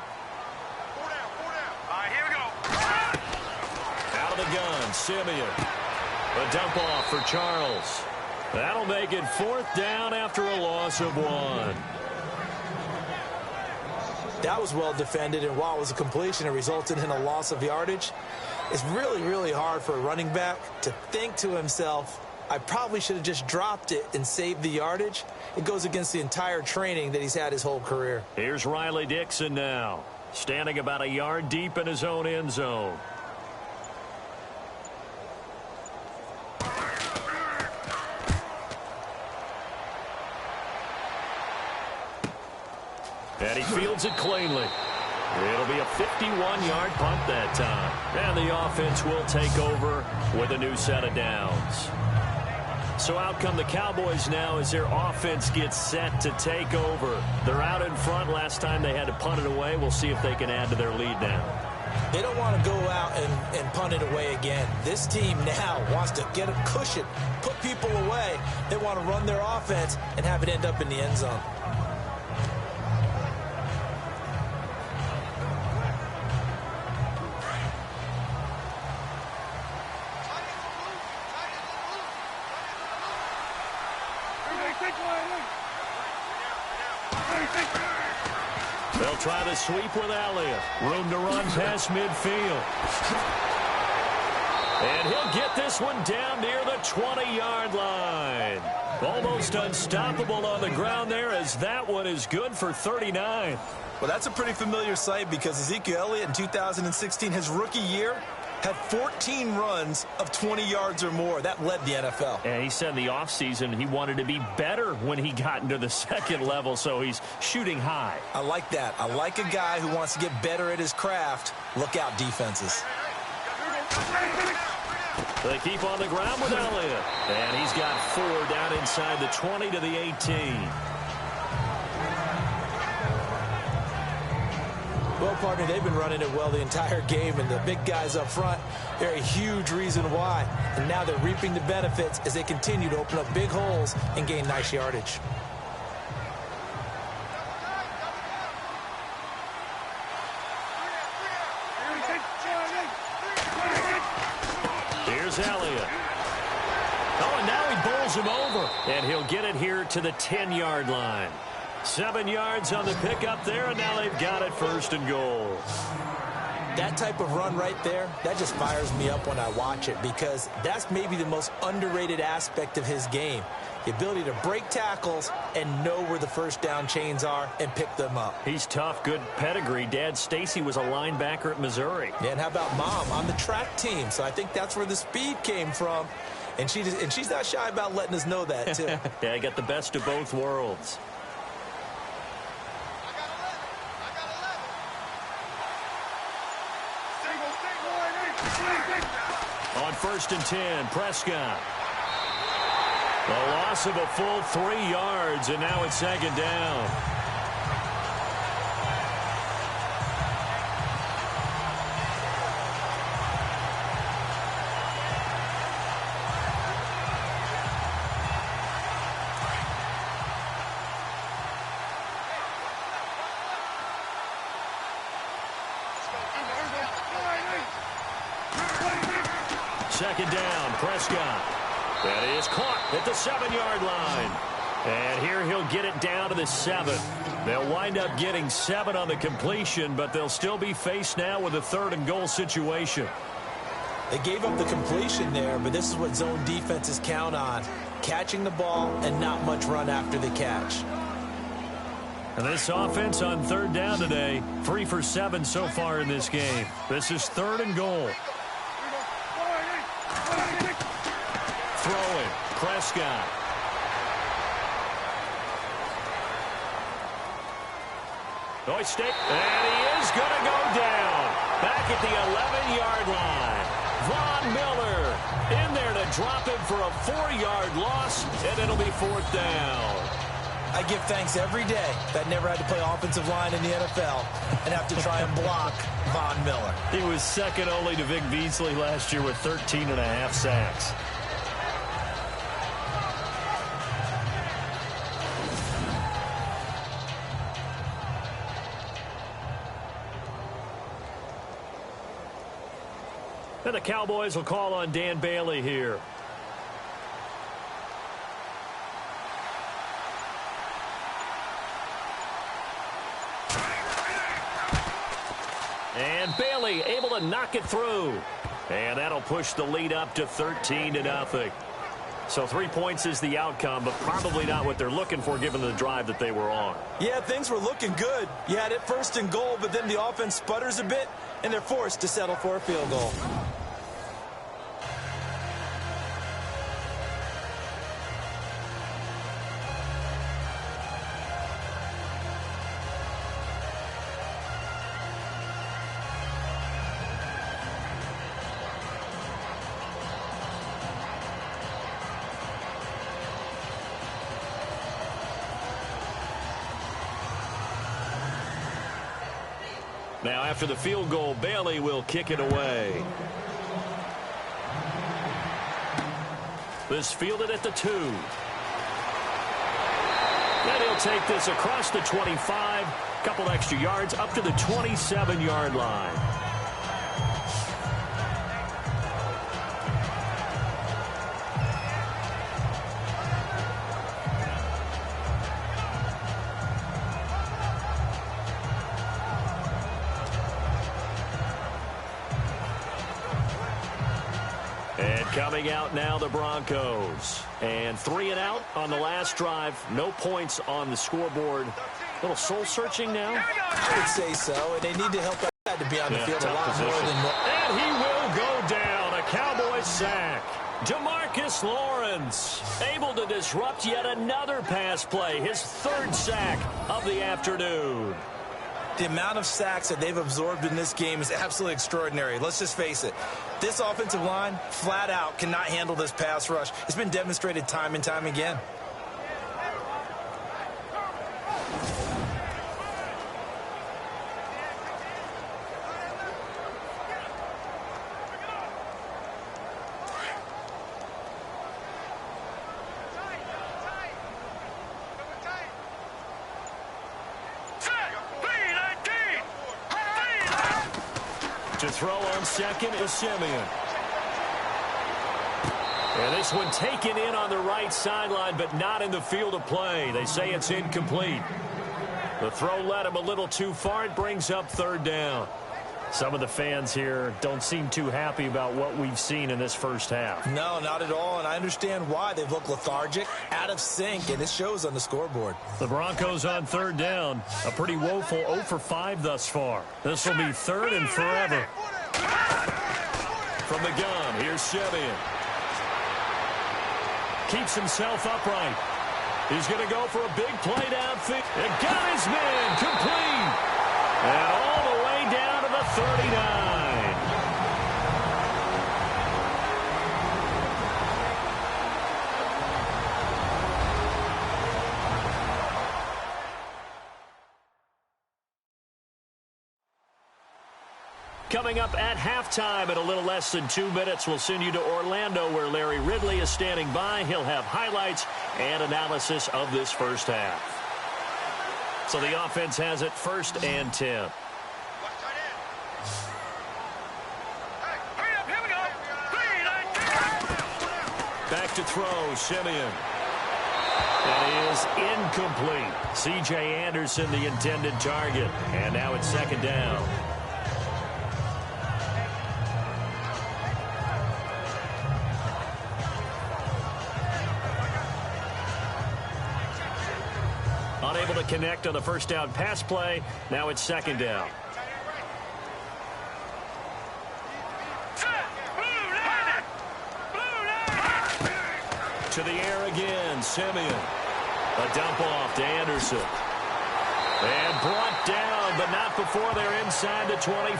Out of the gun, Simeon. A dump off for Charles. That'll make it 4th down after a loss of 1. That was well defended, and while it was a completion, it resulted in a loss of yardage. It's really, really hard for a running back to think to himself, I probably should have just dropped it and saved the yardage. It goes against the entire training that he's had his whole career. Here's Riley Dixon now, standing about a yard deep in his own end zone. And he fields it cleanly. It'll be a 51-yard punt that time. And the offense will take over with a new set of downs. So out come the Cowboys now as their offense gets set to take over. They're out in front. Last time they had to punt it away. We'll see if they can add to their lead now. They don't want to go out and punt it away again. This team now wants to get a cushion, put people away. They want to run their offense and have it end up in the end zone. They'll try the sweep with Elliott. Room to run past midfield. And he'll get this one down near the 20-yard line. Almost unstoppable on the ground there, as that one is good for 39. Well, that's a pretty familiar sight because Ezekiel Elliott in 2016, his rookie year, had 14 runs of 20 yards or more. That led the NFL. And he said in the offseason he wanted to be better when he got into the second level, so he's shooting high. I like that. I like a guy who wants to get better at his craft. Look out, defenses. They keep on the ground with Elliott. And he's got 4 down inside the 20 to the 18. Well, partner, they've been running it well the entire game, and the big guys up front, they're a huge reason why. And now they're reaping the benefits as they continue to open up big holes and gain nice yardage. Here's Elliott. Oh, and now he bowls him over. And he'll get it here to the 10-yard line. 7 yards on the pickup there, and now they've got it 1st and goal. That type of run right there, that just fires me up when I watch it because that's maybe the most underrated aspect of his game. The ability to break tackles and know where the first down chains are and pick them up. He's tough, good pedigree. Dad Stacy was a linebacker at Missouri. Yeah, and how about Mom on the track team? So I think that's where the speed came from. And she's not shy about letting us know that, too. Yeah, I got the best of both worlds. On 1st and 10, Prescott. The loss of a full 3 yards, and now it's 2nd down. Second down, Prescott. That is caught at the 7-yard line. And here he'll get it down to the 7. They'll wind up getting 7 on the completion, but they'll still be faced now with a 3rd and goal situation. They gave up the completion there, but this is what zone defenses count on. Catching the ball and not much run after the catch. And this offense on 3rd down today, 3 for 7 so far in this game. This is 3rd and goal. Throwing, Prescott. Oystek, and he is going to go down. Back at the 11-yard line. Von Miller in there to drop him for a 4-yard loss, and it'll be 4th down. I give thanks every day that I never had to play offensive line in the NFL and have to try and block Von Miller. He was second only to Vic Beasley last year with 13.5 sacks. And the Cowboys will call on Dan Bailey here. And Bailey able to knock it through. And that'll push the lead up to 13-0. So 3 points is the outcome, but probably not what they're looking for given the drive that they were on. Yeah, things were looking good. You had it 1st and goal, but then the offense sputters a bit, and they're forced to settle for a field goal. Now, after the field goal, Bailey will kick it away. This fielded at the 2. And he'll take this across the 25, couple extra yards up to the 27-yard line. Coming out now, the Broncos. And 3 and out on the last drive. No points on the scoreboard. A little soul-searching now? I would say so, and they need to help that to be on the field a lot more than... And he will go down. A Cowboys sack. DeMarcus Lawrence able to disrupt yet another pass play. His 3rd sack of the afternoon. The amount of sacks that they've absorbed in this game is absolutely extraordinary. Let's just face it. This offensive line, flat out, cannot handle this pass rush. It's been demonstrated time and time again. To throw on second is Simeon. And this one taken in on the right sideline, but not in the field of play. They say it's incomplete. The throw led him a little too far. It brings up 3rd down. Some of the fans here don't seem too happy about what we've seen in this first half. No, not at all, and I understand why. They've looked lethargic, out of sync, and it shows on the scoreboard. The Broncos on third down. A pretty woeful 0 for 5 thus far. This will be third and forever. From the gun, here's Simeon. Keeps himself upright. He's going to go for a big play downfield. And got his man complete. And all the way down to the 39. Coming up at halftime in a little less than 2 minutes, we'll send you to Orlando where Larry Ridley is standing by. He'll have highlights and analysis of this first half. So the offense has it 1st and 10. Back to throw, Simeon. That is incomplete. C.J. Anderson, the intended target. And now it's 2nd down. Unable to connect on the 1st down pass play. Now it's 2nd down. To the air again, Simeon. A dump off to Anderson. And brought down, but not before they're inside the 25.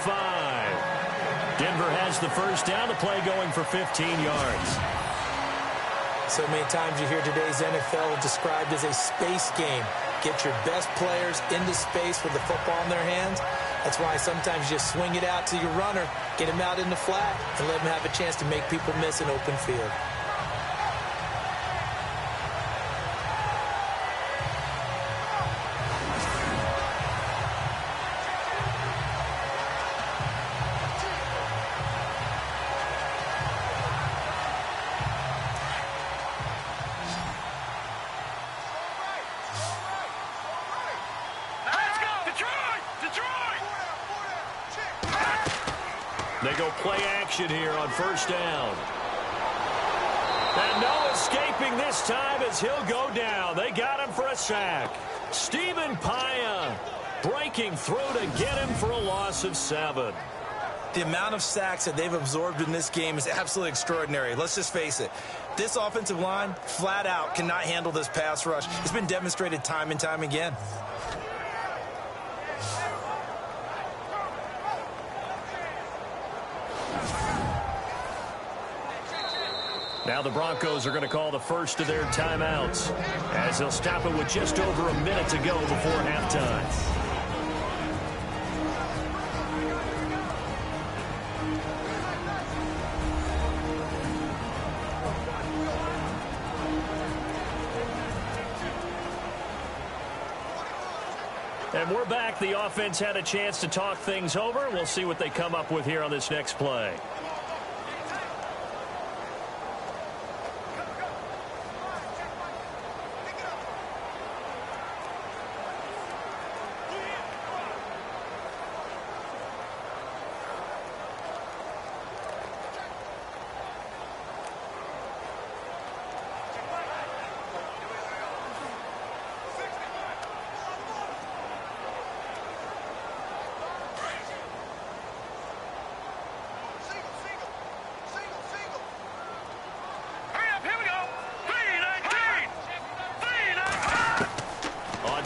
Denver has the 1st down. The play going for 15 yards. So many times you hear today's NFL described as a space game. Get your best players into space with the football in their hands. That's why sometimes you just swing it out to your runner, get him out in the flat, and let him have a chance to make people miss an open field. They go play action here on 1st down. And no escaping this time as he'll go down. They got him for a sack. Stephen Paya breaking through to get him for a loss of 7. The amount of sacks that they've absorbed in this game is absolutely extraordinary. Let's just face it. This offensive line, flat out, cannot handle this pass rush. It's been demonstrated time and time again. Now the Broncos are going to call the first of their timeouts as they'll stop it with just over a minute to go before halftime. And we're back. The offense had a chance to talk things over. We'll see what they come up with here on this next play.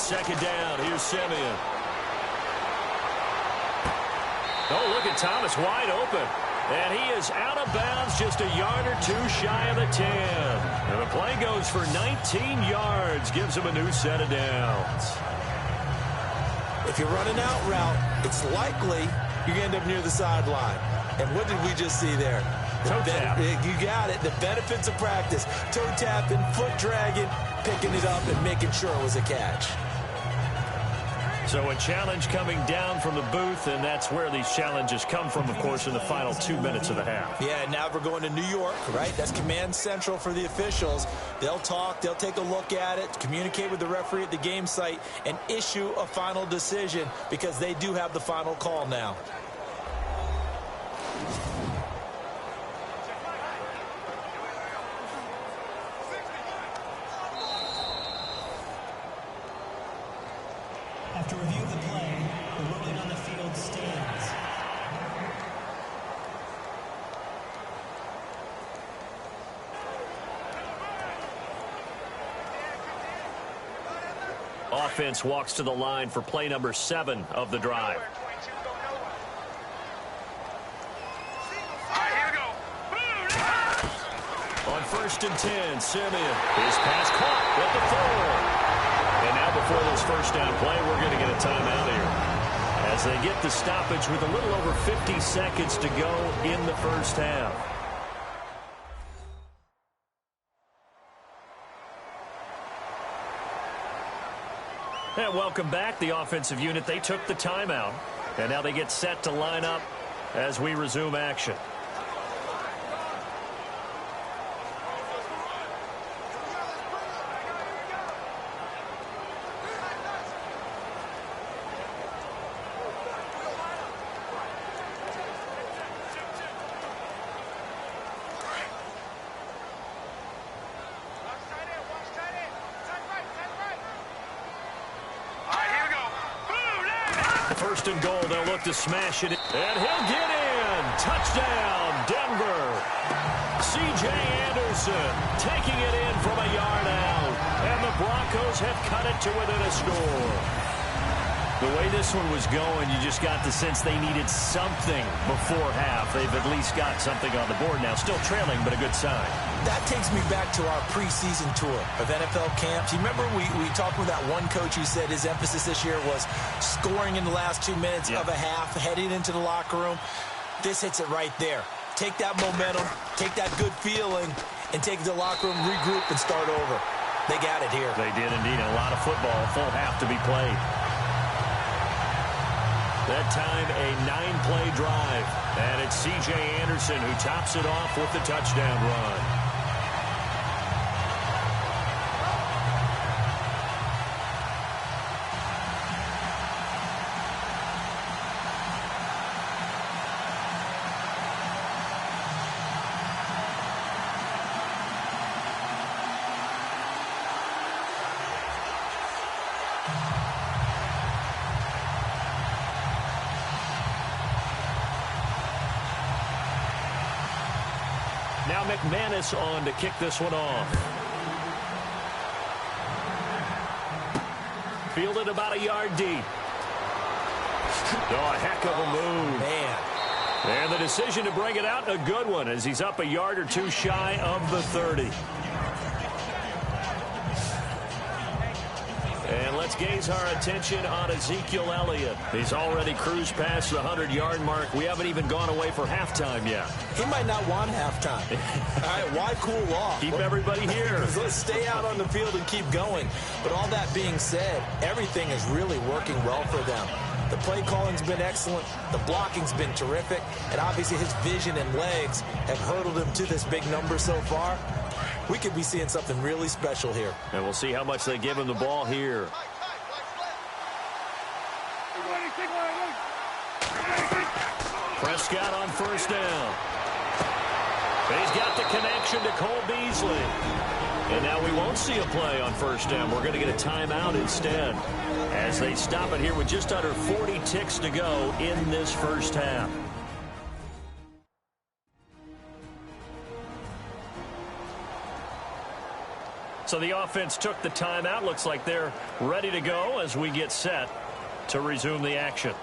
Second down, here's Simeon. Oh, look at Thomas wide open. And he is out of bounds just a yard or two shy of the 10. And the play goes for 19 yards, gives him a new set of downs. If you run an out route, it's likely you're going to end up near the sideline. And what did we just see there? Toe tap. You got it. The benefits of practice. Toe tapping, foot dragging, picking it up, and making sure it was a catch. So a challenge coming down from the booth, and that's where these challenges come from, of course, in the final 2 minutes of the half. Yeah, now we're going to New York, right? That's command central for the officials. They'll talk, they'll take a look at it, communicate with the referee at the game site, and issue a final decision because they do have the final call now. After review of the play, the ruling on the field stands. Offense walks to the line for play number 7 of the drive. On 1st and 10, Simeon. His pass caught at the 4. And now before this first down play, we're going to get a timeout here, as they get the stoppage with a little over 50 seconds to go in the first half. And welcome back. The offensive unit, they took the timeout, and now they get set to line up as we resume action. First and goal, they'll look to smash it. And he'll get in. Touchdown, Denver. C.J. Anderson taking it in from a yard out. And the Broncos have cut it to within a score. The way this one was going, you just got the sense they needed something before half. They've at least got something on the board now. Still trailing, but a good sign. That takes me back to our preseason tour of NFL camps. You remember we talked with that one coach who said his emphasis this year was scoring in the last 2 minutes of a half, heading into the locker room. This hits it right there. Take that momentum, take that good feeling, and take it to the locker room, regroup, and start over. They got it here. They did indeed. A lot of football, full half to be played. That time, a 9-play drive. And it's C.J. Anderson who tops it off with the touchdown run. Now McManus on to kick this one off. Fielded about a yard deep. Oh, a heck of a move. Man. And the decision to bring it out, a good one, as he's up a yard or two shy of the 30. And let's gaze our attention on Ezekiel Elliott. He's already cruised past the 100-yard mark. We haven't even gone away for halftime yet. He might not want halftime. All right, why cool off? Keep everybody here. Let's stay out on the field and keep going. But all that being said, everything is really working well for them. The play calling's been excellent. The blocking's been terrific. And obviously his vision and legs have hurdled him to this big number so far. We could be seeing something really special here. And we'll see how much they give him the ball here. Prescott on first down. He's got the connection to Cole Beasley. And now we won't see a play on first down. We're going to get a timeout instead, as they stop it here with just under 40 ticks to go in this first half. So the offense took the timeout. Looks like they're ready to go as we get set to resume the action.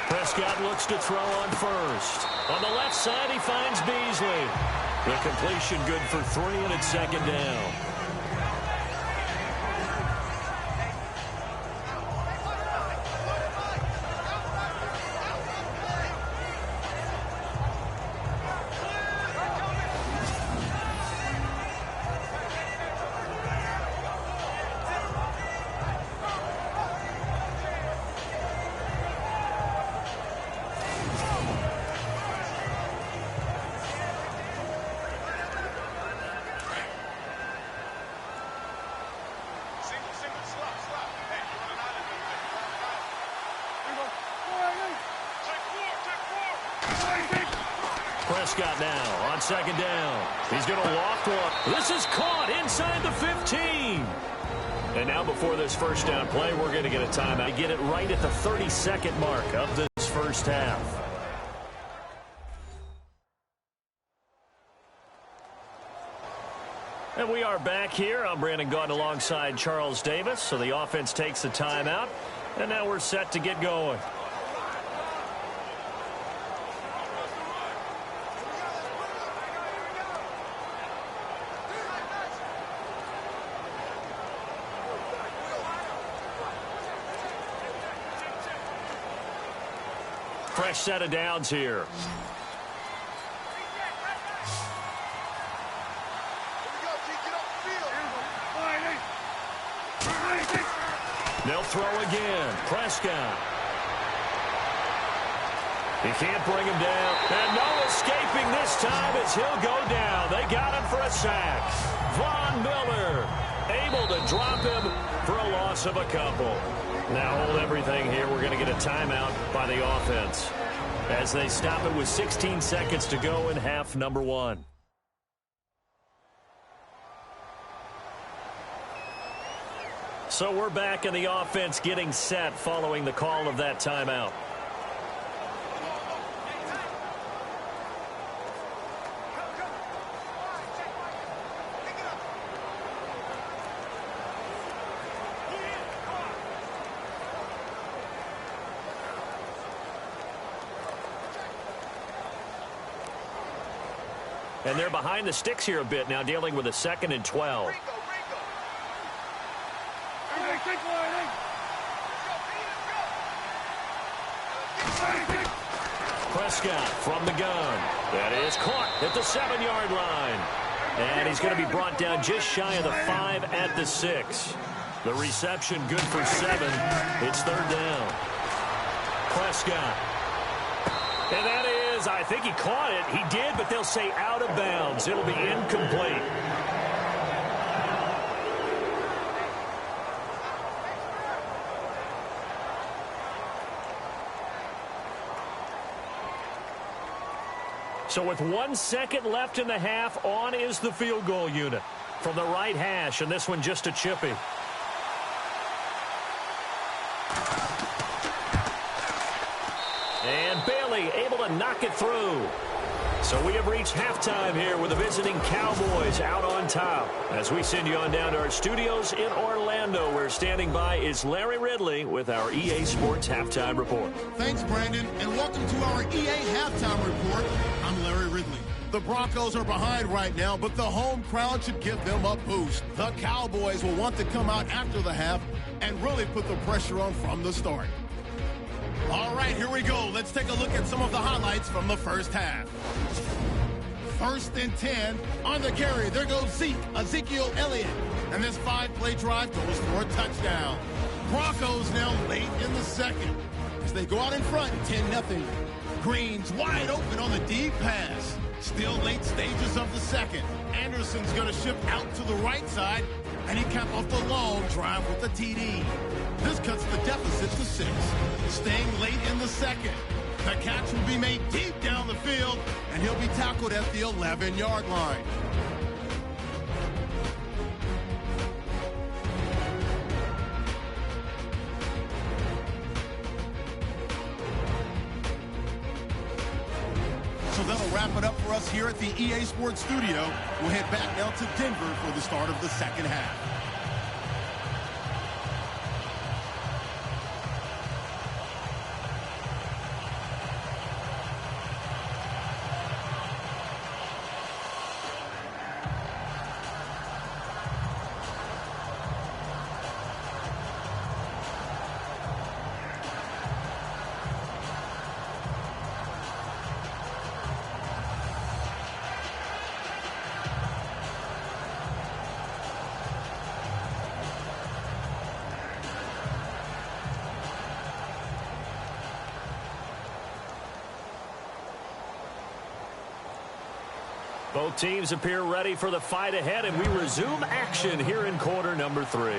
Prescott looks to throw on first. On the left side, he finds Beasley. The completion good for 3, and it's second down. Prescott now on second down. He's going to loft one. This is caught inside the 15. And now before this first down play, we're going to get a timeout to get it right at the 32nd mark of this first half. And we are back here. I'm Brandon Gaudin alongside Charles Davis. So the offense takes the timeout. And now we're set to get going. Fresh set of downs here. They'll throw again. Prescott. He can't bring him down. And no escaping this time as he'll go down. They got him for a sack. Von Miller able to drop him for a loss of a couple. Now hold everything here. We're going to get a timeout by the offense as they stop it with 16 seconds to go in half number one. So we're back in the offense getting set following the call of that timeout. And they're behind the sticks here a bit now, dealing with a 2nd and 12. Prescott from the gun. That is caught at the 7-yard line. And he's going to be brought down just shy of the 5 at the 6. The reception good for 7. It's 3rd down. Prescott. And that is, I think he caught it. He did, but they'll say out of bounds. It'll be incomplete. So with 1 second left in the half, on is the field goal unit from the right hash, and this one just a chippy. And Bailey able to knock it through. So we have reached halftime here with the visiting Cowboys out on top. As we send you on down to our studios in Orlando, where standing by is Larry Ridley with our EA Sports Halftime Report. Thanks, Brandon, and welcome to our EA Halftime Report. I'm Larry Ridley. The Broncos are behind right now, but the home crowd should give them a boost. The Cowboys will want to come out after the half and really put the pressure on from the start. All right, here we go. Let's take a look at some of the highlights from the first half. 1st and 10 on the carry. There goes Ezekiel Elliott. And this 5-play drive goes for a touchdown. Broncos now late in the second as they go out in front 10-0. Green's wide open on the deep pass. Still late stages of the second. Anderson's going to shift out to the right side, and he capped off the long drive with the TD. This cuts the deficit to 6. Staying late in the second. The catch will be made deep down the field, and he'll be tackled at the 11-yard line. So that'll wrap it up for us here at the EA Sports Studio. We'll head back now to Denver for the start of the second half. Both teams appear ready for the fight ahead, and we resume action here in quarter number 3.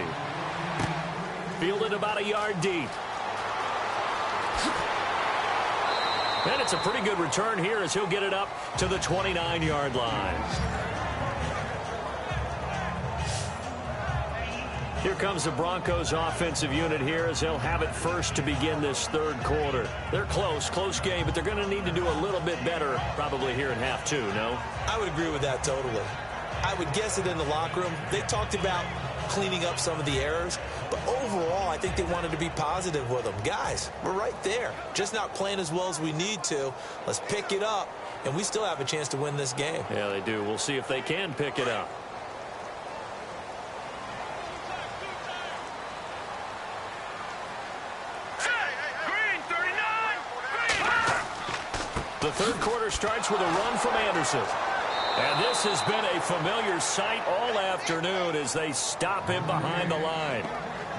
Fielded about a yard deep. And it's a pretty good return here as he'll get it up to the 29-yard line. Here comes the Broncos offensive unit here as they'll have it first to begin this third quarter. They're close game, but they're going to need to do a little bit better probably here in half two, no? I would agree with that totally. I would guess it in the locker room. They talked about cleaning up some of the errors, but overall I think they wanted to be positive with them. Guys, we're right there. Just not playing as well as we need to. Let's pick it up, and we still have a chance to win this game. Yeah, they do. We'll see if they can pick it up. The third quarter starts with a run from Anderson. And this has been a familiar sight all afternoon as they stop him behind the line.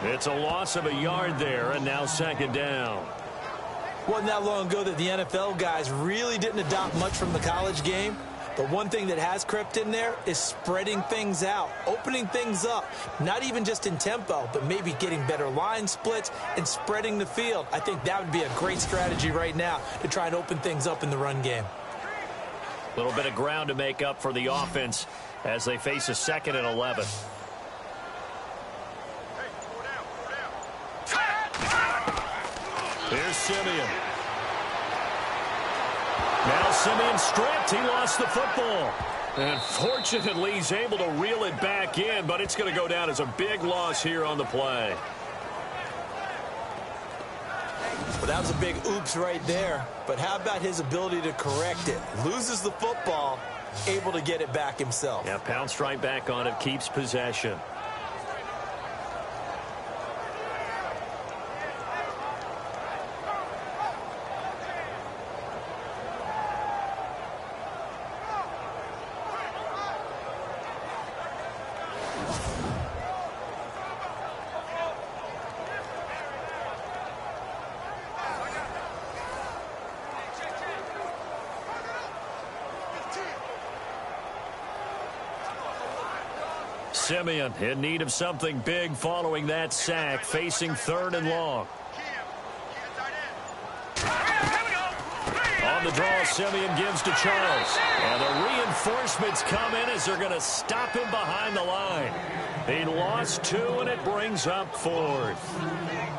It's a loss of a yard there, and now second down. Wasn't that long ago that the NFL guys really didn't adopt much from the college game. But one thing that has crept in there is spreading things out, opening things up, not even just in tempo, but maybe getting better line splits and spreading the field. I think that would be a great strategy right now to try and open things up in the run game. A little bit of ground to make up for the offense as they face a 2nd and 11. Here's Simeon. Now Simeon stripped. He lost the football. And fortunately, he's able to reel it back in, but it's going to go down as a big loss here on the play. Well, that was a big oops right there. But how about his ability to correct it? Loses the football, able to get it back himself. Yeah, pounced right back on it, keeps possession. Simeon in need of something big following that sack, facing 3rd and long. On the draw, Simeon gives to Charles. And the reinforcements come in as they're going to stop him behind the line. He lost 2, and it brings up 4th.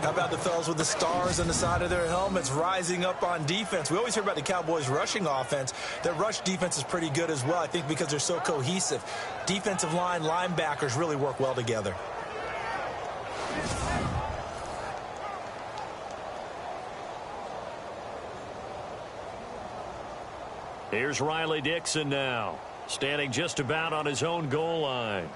How about the fellas with the stars on the side of their helmets rising up on defense? We always hear about the Cowboys' rushing offense. Their rush defense is pretty good as well, I think, because they're so cohesive. Defensive line, linebackers really work well together. Here's Riley Dixon now, standing just about on his own goal line.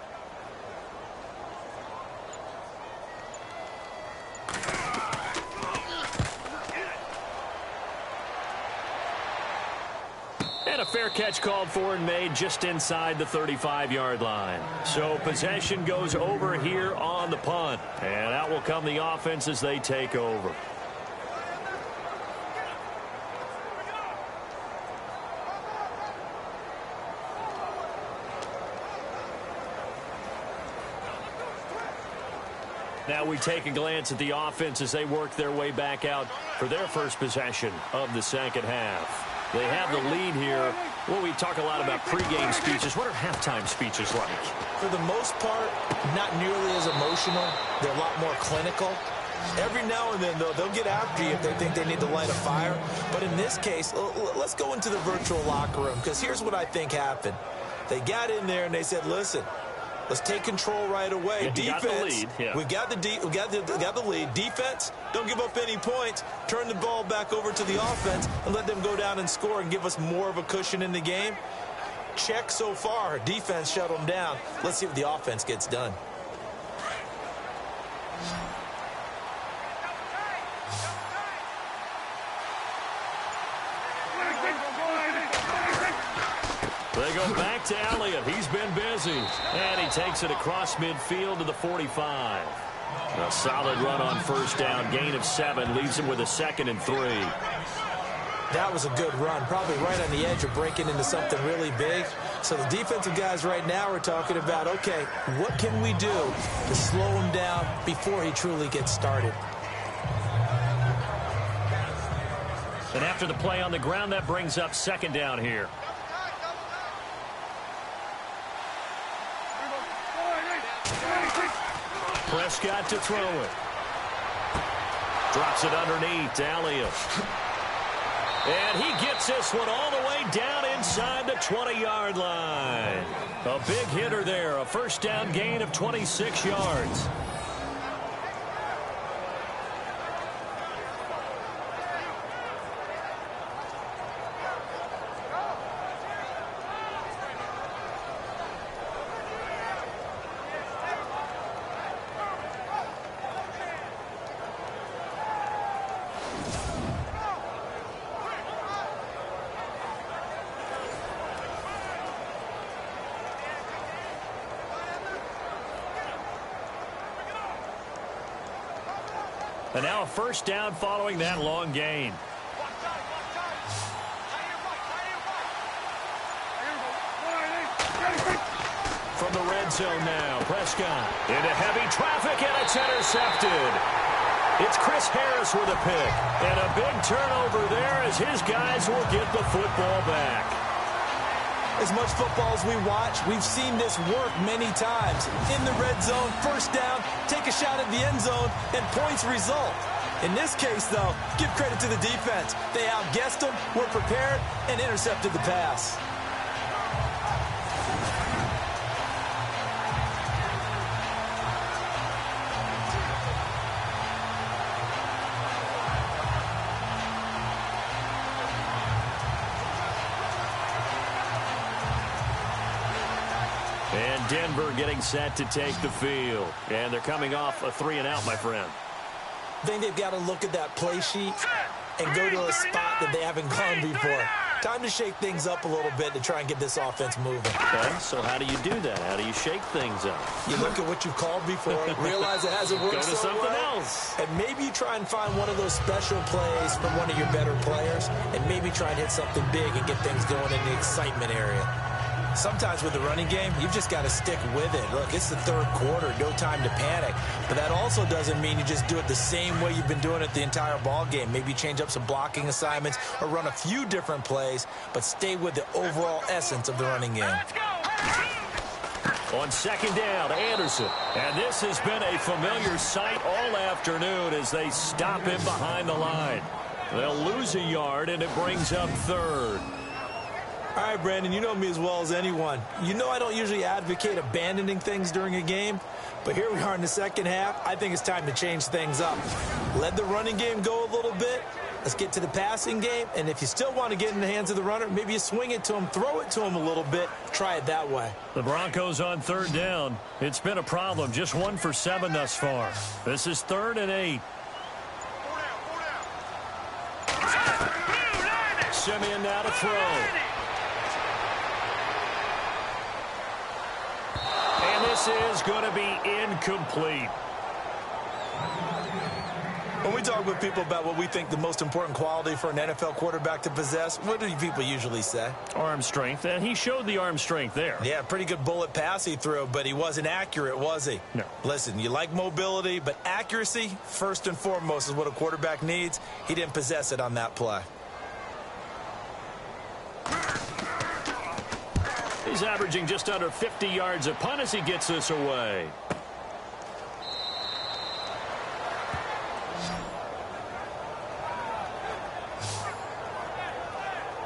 And a fair catch called for and made just inside the 35-yard line. So possession goes over here on the punt. And out will come the offense as they take over. Now we take a glance at the offense as they work their way back out for their first possession of the second half. They have the lead here. Well, we talk a lot about pregame speeches. What are halftime speeches like? For the most part, not nearly as emotional. They're a lot more clinical. Every now and then, though, they'll get after you if they think they need to light a fire. But in this case, let's go into the virtual locker room, because here's what I think happened. They got in there and they said, listen, let's take control right away. Yeah, defense, got the lead. Yeah. we got the lead. Defense, don't give up any points. Turn the ball back over to the offense and let them go down and score and give us more of a cushion in the game. Check so far. Defense shut them down. Let's see what the offense gets done. They go back to Elliott. He's been busy. And he takes it across midfield to the 45. A solid run on first down. Gain of 7 leaves him with a 2nd and 3. That was a good run. Probably right on the edge of breaking into something really big. So the defensive guys right now are talking about, okay, what can we do to slow him down before he truly gets started? And after the play on the ground, that brings up second down here. Prescott to throw it. Drops it underneath to Elliott. And he gets this one all the way down inside the 20-yard line. A big hitter there. A first down gain of 26 yards. And now a first down following that long gain. From the red zone now, Prescott into heavy traffic, and it's intercepted. It's Chris Harris with a pick. And a big turnover there as his guys will get the football back. As much football as we watch, we've seen this work many times. In the red zone, first down, take a shot at the end zone, and points result. In this case, though, give credit to the defense. They outguessed them, were prepared, and intercepted the pass. And Denver getting set to take the field. And they're coming off a 3-and-out, my friend. I think they've got to look at that play sheet and go to a spot that they haven't gone before. Time to shake things up a little bit to try and get this offense moving. Okay, so how do you do that? How do you shake things up? You look at what you've called before, realize it hasn't worked Go to so something well, else. and maybe you try and find one of those special plays from one of your better players, and maybe try and hit something big and get things going in the excitement area. Sometimes with the running game, you've just got to stick with it. Look, it's the third quarter, no time to panic. But that also doesn't mean you just do it the same way you've been doing it the entire ball game. Maybe change up some blocking assignments or run a few different plays, but stay with the overall essence of the running game. On second down, Anderson. And this has been a familiar sight all afternoon as they stop him behind the line. They'll lose a yard, and it brings up third. All right, Brandon, you know me as well as anyone. You know I don't usually advocate abandoning things during a game, but here we are in the second half. I think it's time to change things up. Let the running game go a little bit. Let's get to the passing game, and if you still want to get in the hands of the runner, maybe you swing it to him, throw it to him a little bit, try it that way. The Broncos on third down. It's been a problem, just 1 for 7 thus far. This is 3rd and 8. Simeon now to throw. And this is going to be incomplete. When we talk with people about what we think the most important quality for an NFL quarterback to possess, what do people usually say? Arm strength, and he showed the arm strength there. Yeah, pretty good bullet pass he threw, but he wasn't accurate, was he? No. Listen, you like mobility, but accuracy, first and foremost, is what a quarterback needs. He didn't possess it on that play. He's averaging just under 50 yards a punt as he gets this away.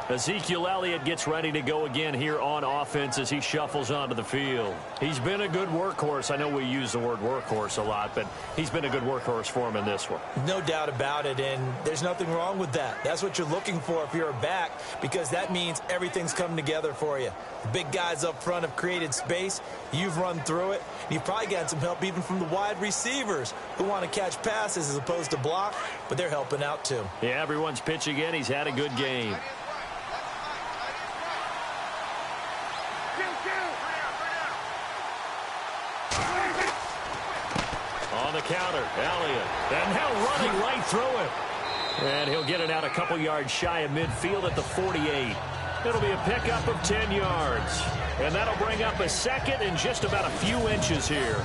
Ezekiel Elliott gets ready to go again here on offense as he shuffles onto the field. He's been a good workhorse. I know we use the word workhorse a lot, but he's been a good workhorse for him in this one. No doubt about it, and there's nothing wrong with that. That's what you're looking for if you're a back, because that means everything's coming together for you. The big guys up front have created space. You've run through it. You've probably gotten some help even from the wide receivers who want to catch passes as opposed to block, but they're helping out too. Yeah, everyone's pitching in. He's had a good game. On the counter, Elliott. And now running right through it. And he'll get it out a couple yards shy of midfield at the 48. It'll be a pickup of 10 yards. And that'll bring up a second and just about a few inches here.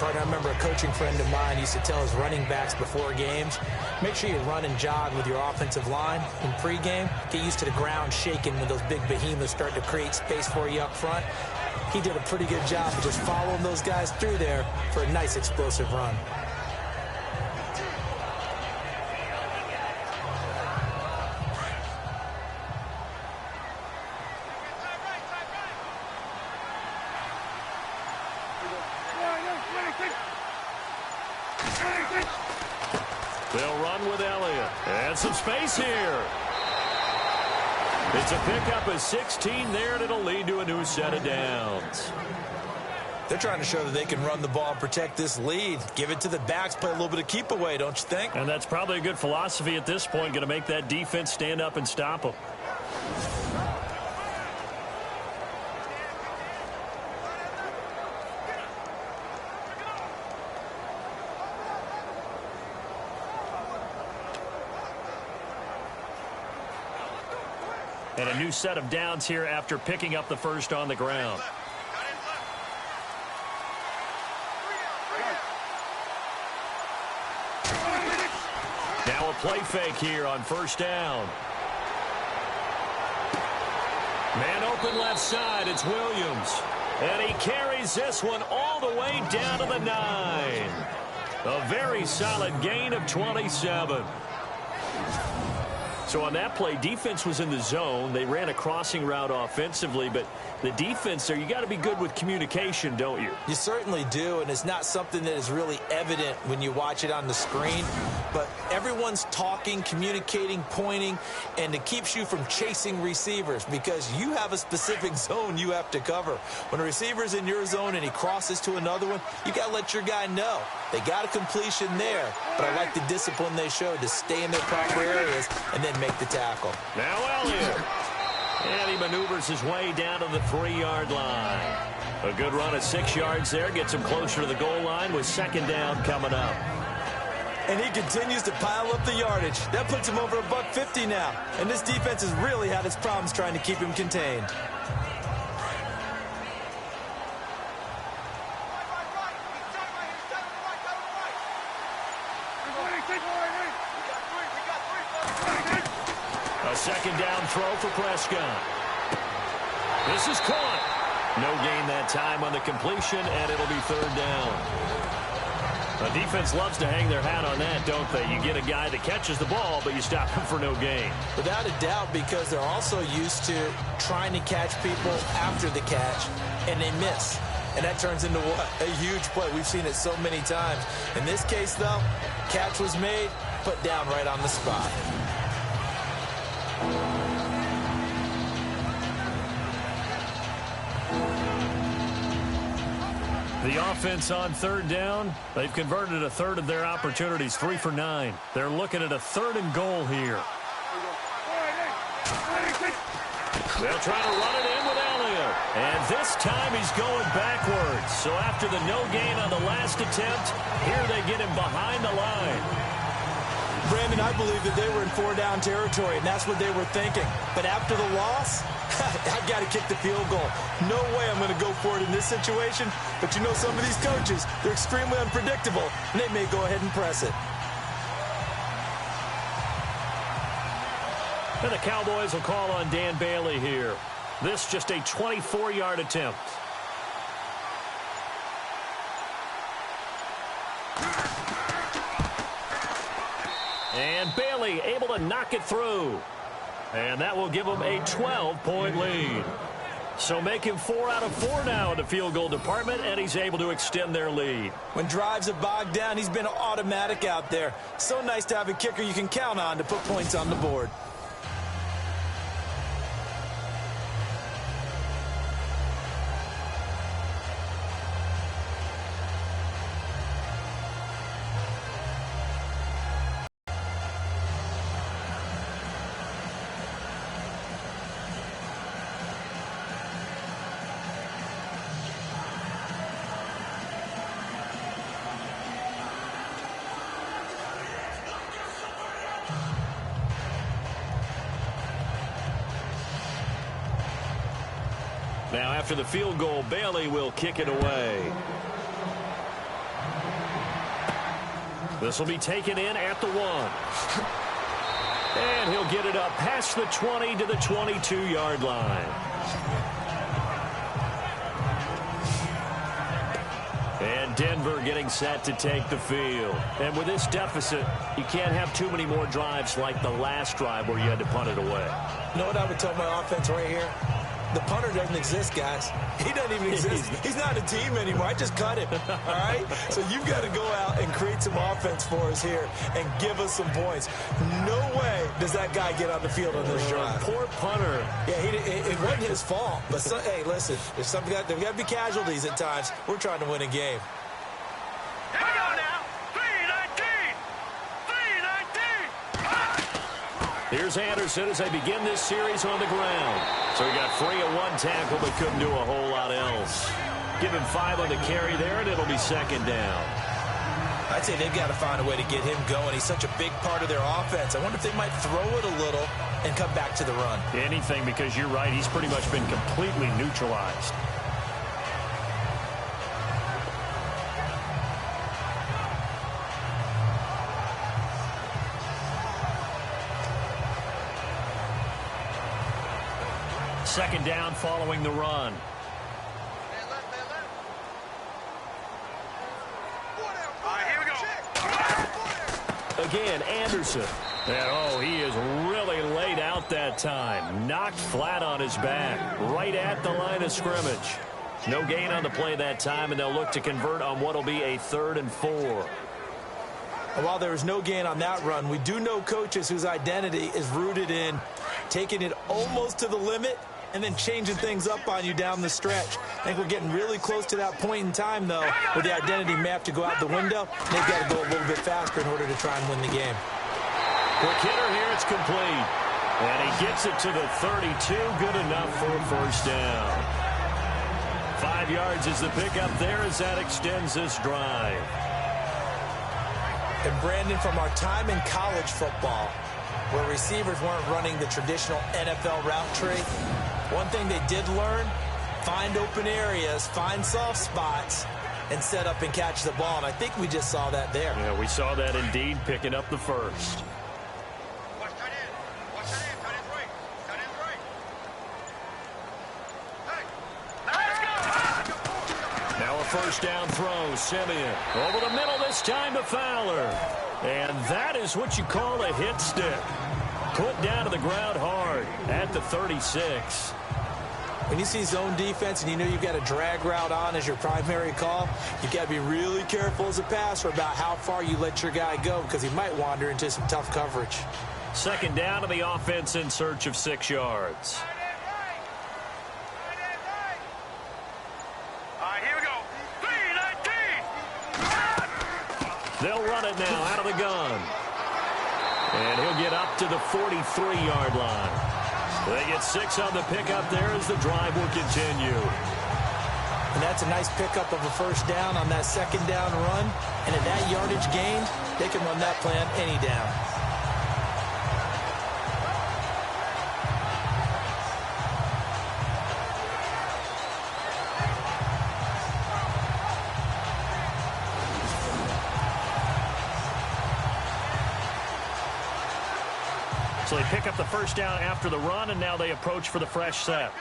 Partner, I remember a coaching friend of mine used to tell his running backs before games, make sure you run and jog with your offensive line in pregame. Get used to the ground shaking when those big behemoths start to create space for you up front. He did a pretty good job of just following those guys through there for a nice explosive run. They'll run with Elliott. And some space here. It's a pickup of 16 there, and it'll lead to a new set of downs. They're trying to show that they can run the ball and protect this lead. Give it to the backs, play a little bit of keep away, don't you think? And that's probably a good philosophy at this point, going to make that defense stand up and stop them. And a new set of downs here after picking up the first on the ground. Now a play fake here on first down. Man open left side, it's Williams. And he carries this one all the way down to the 9. A very solid gain of 27. So on that play, defense was in the zone. They ran a crossing route offensively, but the defense there, you got to be good with communication, don't you? You certainly do, and it's not something that is really evident when you watch it on the screen. But everyone's talking, communicating, pointing, and it keeps you from chasing receivers because you have a specific zone you have to cover. When a receiver's in your zone and he crosses to another one, you got to let your guy know. They got a completion there, but I like the discipline they showed to stay in their proper areas and then make the tackle. Now Elliott. And he maneuvers his way down to the 3-yard line. A good run of 6 yards there. Gets him closer to the goal line with second down coming up. And he continues to pile up the yardage. That puts him over $150 now. And this defense has really had its problems trying to keep him contained. A second down throw for Prescott. This is caught. No gain that time on the completion, and it'll be third down. The defense loves to hang their hat on that, don't they? You get a guy that catches the ball, but you stop him for no gain. Without a doubt, because they're also used to trying to catch people after the catch, and they miss. And that turns into what? A huge play. We've seen it so many times. In this case, though, catch was made, put down right on the spot. The offense on third down, they've converted a third of their opportunities, 3 for 9. They're looking at a 3rd and goal here. They'll try to run it in with Elliott. And this time he's going backwards. So after the no gain on the last attempt, here they get him behind the line. Brandon, I believe that they were in 4-down territory, and that's what they were thinking. But after the loss, I've got to kick the field goal. No way I'm going to go for it in this situation. But you know some of these coaches, they're extremely unpredictable, and they may go ahead and press it. And the Cowboys will call on Dan Bailey here. This just a 24-yard attempt. And Bailey able to knock it through. And that will give them a 12-point lead. So make him 4 out of 4 now in the field goal department, and he's able to extend their lead. When drives are bogged down, he's been automatic out there. So nice to have a kicker you can count on to put points on the board. Now, after the field goal, Bailey will kick it away. This will be taken in at the 1. And he'll get it up past the 20 to the 22-yard line. And Denver getting set to take the field. And with this deficit, you can't have too many more drives like the last drive where you had to punt it away. You know what I would tell my offense right here? The punter doesn't exist, guys. He doesn't even exist. He's not a team anymore. I just cut him, all right? So you've got to go out and create some offense for us here and give us some points. No way does that guy get on the field on this drive. Poor punter. Yeah, it wasn't his fault. But, hey, listen, there's got to be casualties at times. We're trying to win a game. Here we go now. 3-19. 3-19. Here's Anderson as they begin this series on the ground. So he got free of 1 tackle but couldn't do a whole lot else. Give him 5 on the carry there, and it'll be 2nd down. I'd say they've got to find a way to get him going. He's such a big part of their offense. I wonder if they might throw it a little and come back to the run. Anything, because you're right. He's pretty much been completely neutralized. Second down following the run. Again, Anderson. And, he is really laid out that time. Knocked flat on his back, right at the line of scrimmage. No gain on the play that time, and they'll look to convert on what will be a 3rd and 4. While there was no gain on that run, we do know coaches whose identity is rooted in taking it almost to the limit and then changing things up on you down the stretch. I think we're getting really close to that point in time, though, where the identity map to go out the window. They've got to go a little bit faster in order to try and win the game. Quick hitter here, it's complete. And he gets it to the 32, good enough for a 1st down. 5 yards is the pickup there as that extends this drive. And Brandon, from our time in college football, where receivers weren't running the traditional NFL route tree, one thing they did learn, find open areas, find soft spots, and set up and catch the ball. And I think we just saw that there. Yeah, we saw that indeed, picking up the 1st. Watch tight end. Watch tight end. Tight end's right. Tight end's right. Hey. Let's go. Now a 1st down throw, Simeon. Over the middle this time to Fowler. And that is what you call a hit stick. Put down to the ground hard at the 36. When you see zone defense and you know you've got a drag route on as your primary call, you've got to be really careful as a passer about how far you let your guy go because he might wander into some tough coverage. 2nd down to the offense in search of 6 yards. All right, here we go. 3-19. They'll run it now out of the gun. And he'll get up to the 43-yard line. They get 6 on the pickup there as the drive will continue. And that's a nice pickup of a 1st down on that 2nd down run. And at that yardage gained, they can run that plan any down. So they pick up the 1st down after the run, and now they approach for the fresh set.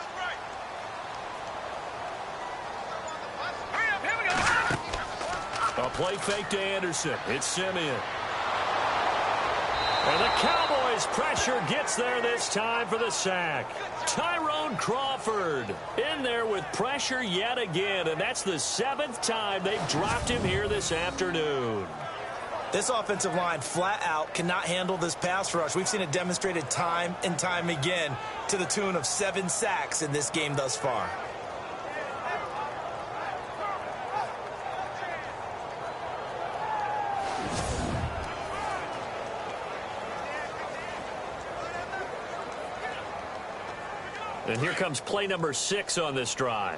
A play fake to Anderson. It's Simeon. And the Cowboys pressure gets there this time for the sack. Tyrone Crawford in there with pressure yet again, and that's the 7th time they've dropped him here this afternoon. This offensive line flat out cannot handle this pass rush. We've seen it demonstrated time and time again to the tune of 7 sacks in this game thus far. And here comes play number 6 on this drive.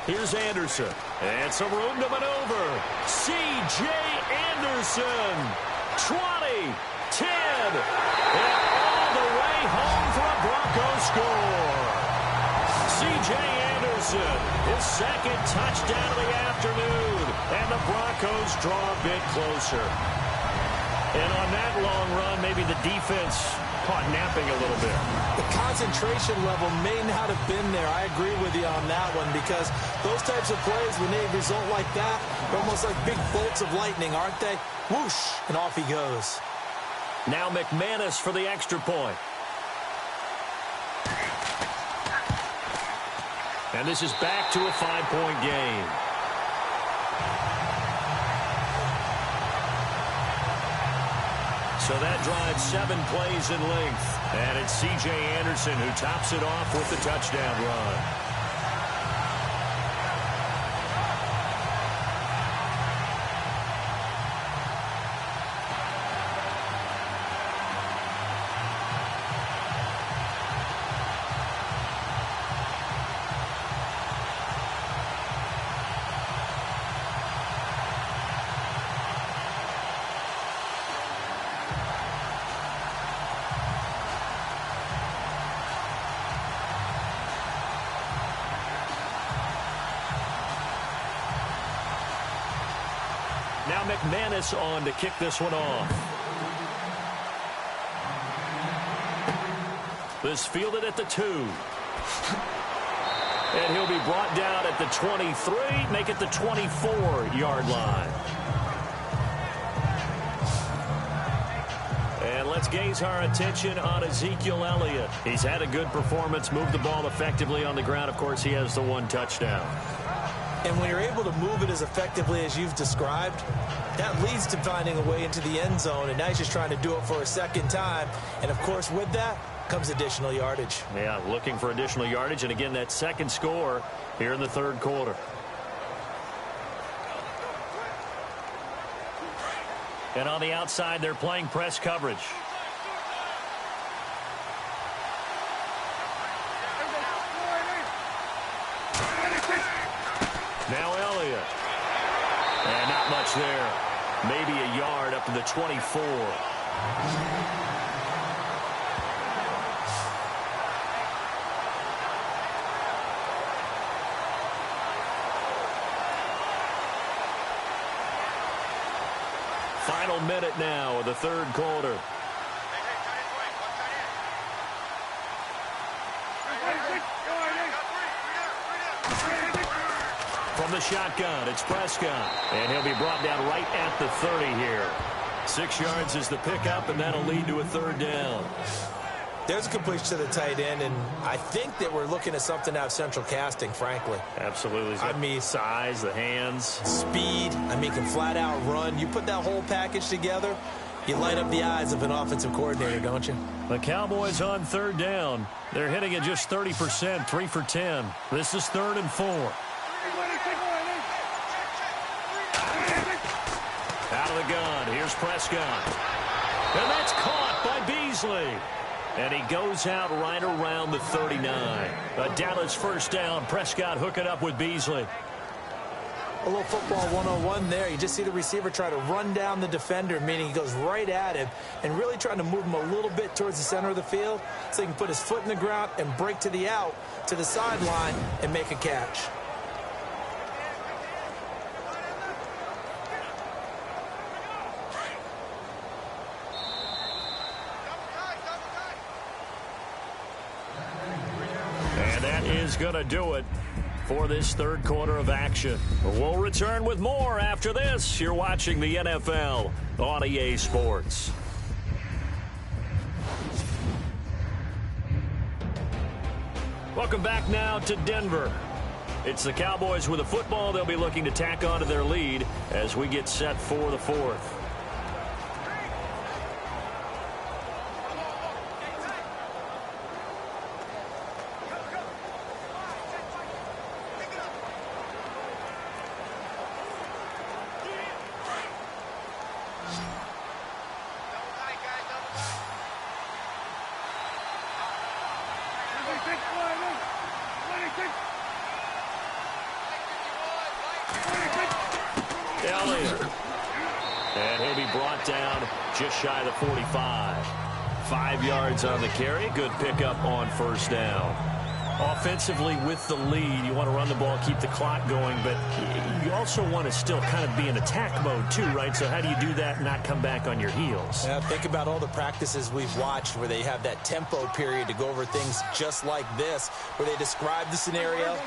Here's Anderson. And some room to maneuver. C.J. Anderson. 20, 10, and all the way home for a Broncos score. C.J. Anderson, his second touchdown of the afternoon. And the Broncos draw a bit closer. And on that long run, maybe the defense caught napping a little bit. The concentration level may not have been there. I agree with you on that one, because those types of plays, when they result like that, they're almost like big bolts of lightning, aren't they? Whoosh, and off he goes. Now McManus for the extra point. And this is back to a 5-point game. So that drives 7 plays in length. And it's C.J. Anderson who tops it off with the touchdown run. Now McManus on to kick this one off. This fielded at the 2. And he'll be brought down at the 23, make it the 24-yard line. And let's gaze our attention on Ezekiel Elliott. He's had a good performance, moved the ball effectively on the ground. Of course, he has the 1 touchdown. And when you're able to move it as effectively as you've described, that leads to finding a way into the end zone. And now he's just trying to do it for a second time. And, of course, with that comes additional yardage. Yeah, looking for additional yardage. And, again, that second score here in the third quarter. And on the outside, they're playing press coverage. Now Elliott. And not much there. Maybe a yard up to the 24. Final minute now of the third quarter. From the shotgun, it's Prescott. And he'll be brought down right at the 30 here. 6 yards is the pickup, and that'll lead to a third down. There's a completion to the tight end, and I think that we're looking at something out of central casting, frankly. Absolutely. I mean, size, the hands. Speed. I mean, can flat out run. You put that whole package together, you light up the eyes of an offensive coordinator, don't you? The Cowboys on third down. They're hitting at just 30%, 3 for 10. This is 3rd and 4. Out of the gun, here's Prescott. And that's caught by Beasley. And he goes out right around the 39. A Dallas first down. Prescott hooking up with Beasley. A little football 101 there. You just see the receiver try to run down the defender, meaning he goes right at him and really trying to move him a little bit towards the center of the field so he can put his foot in the ground and break to the out, to the sideline, and make a catch. And that is going to do it for this third quarter of action. We'll return with more after this. You're watching the NFL on EA Sports. Welcome back now to Denver. It's the Cowboys with a football. They'll be looking to tack on to their lead as we get set for the fourth. Elliott. And he'll be brought down just shy of the 45. 5 yards on the carry. Good pickup on first down. Offensively with the lead, you want to run the ball, keep the clock going, but you also want to still kind of be in attack mode too, right? So how do you do that and not come back on your heels? Yeah, think about all the practices we've watched where they have that tempo period to go over things just like this, where they describe the scenario,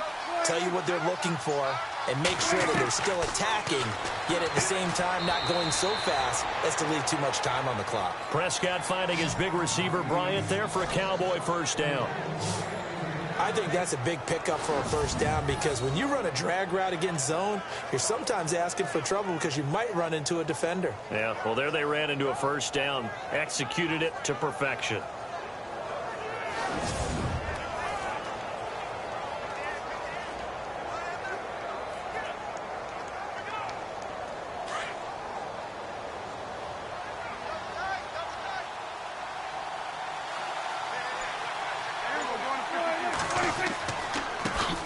tell you what they're looking for, and make sure that they're still attacking, yet at the same time not going so fast as to leave too much time on the clock. Prescott finding his big receiver Bryant there for a Cowboy first down. I think that's a big pickup for a first down, because when you run a drag route against zone, you're sometimes asking for trouble because you might run into a defender. Yeah, well, there they ran into a first down, executed it to perfection.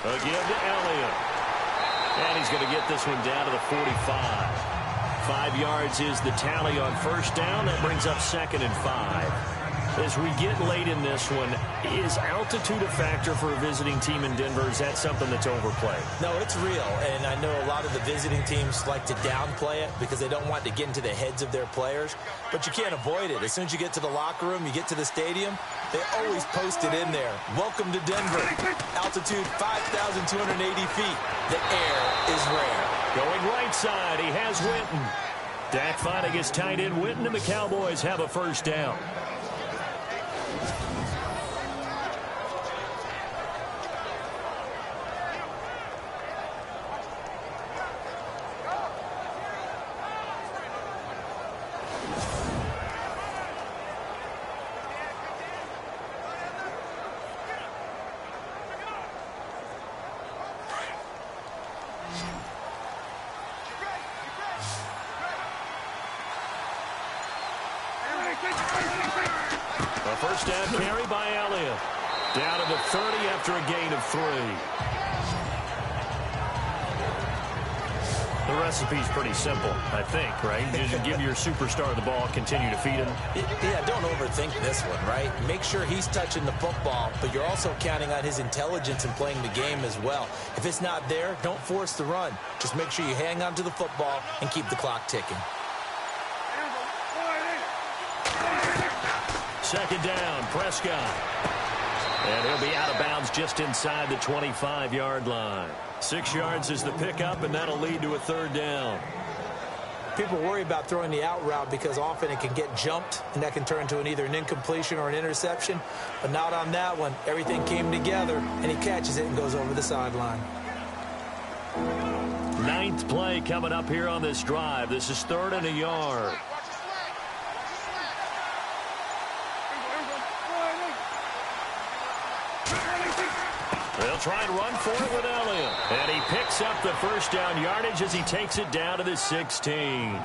Again to Elliott. And he's going to get this one down to the 45. 5 yards is the tally on first down. That brings up 2nd and 5. As we get late in this one, is altitude a factor for a visiting team in Denver? Is that something that's overplayed? No, it's real, and I know a lot of the visiting teams like to downplay it because they don't want to get into the heads of their players, but you can't avoid it. As soon as you get to the locker room, you get to the stadium, they always post it in there. Welcome to Denver. Altitude 5,280 feet. The air is rare. Going right side, he has Winton. Dak finding his tight end Winton, and the Cowboys have a first down. A first down carry by Elliott. Down to the 30 after a gain of 3. The recipe's pretty simple, I think, right? Just give your superstar the ball, continue to feed him. Yeah, don't overthink this one, right? Make sure he's touching the football, but you're also counting on his intelligence in playing the game as well. If it's not there, don't force the run. Just make sure you hang on to the football and keep the clock ticking. 2nd down, Prescott. And he'll be out of bounds just inside the 25-yard line. 6 yards is the pickup, and that'll lead to a 3rd down. People worry about throwing the out route because often it can get jumped, and that can turn into either an incompletion or an interception. But not on that one. Everything came together, and he catches it and goes over the sideline. 9th play coming up here on this drive. This is 3rd and a yard. They'll try and run for it with Elliott. And he picks up the first down yardage as he takes it down to the 16.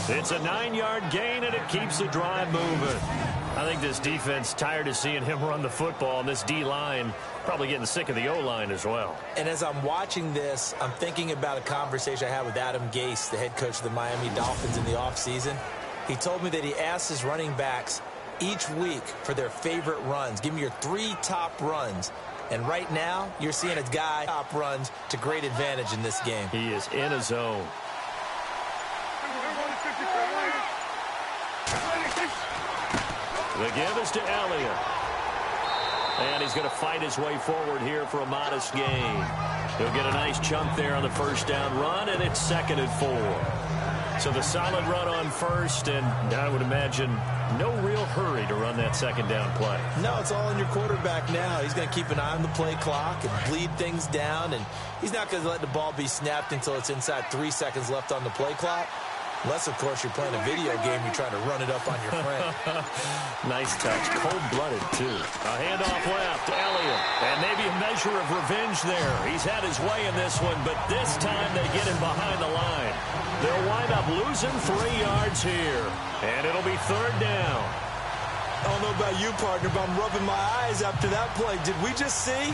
It's a 9-yard gain, and it keeps the drive moving. I think this defense tired of seeing him run the football, and this D-line probably getting sick of the O-line as well. And as I'm watching this, I'm thinking about a conversation I had with Adam Gase, the head coach of the Miami Dolphins in the offseason. He told me that he asked his running backs each week for their favorite runs. Give me your 3 top runs. And right now, you're seeing a guy top runs to great advantage in this game. He is in a zone. The give is to Elliott. And he's going to fight his way forward here for a modest gain. He'll get a nice chunk there on the first down run, and it's 2nd and 4. So the solid run on first, and I would imagine no real hurry to run that 2nd down play. No, it's all in your quarterback now. He's going to keep an eye on the play clock and bleed things down, and he's not going to let the ball be snapped until it's inside 3 seconds left on the play clock. Unless, of course, you're playing a video game, you're trying to run it up on your friend. Nice touch. Cold-blooded, too. A handoff left to Elliott. And maybe a measure of revenge there. He's had his way in this one, but this time they get him behind the line. They'll wind up losing 3 yards here. And it'll be 3rd down. I don't know about you, partner, but I'm rubbing my eyes after that play. Did we just see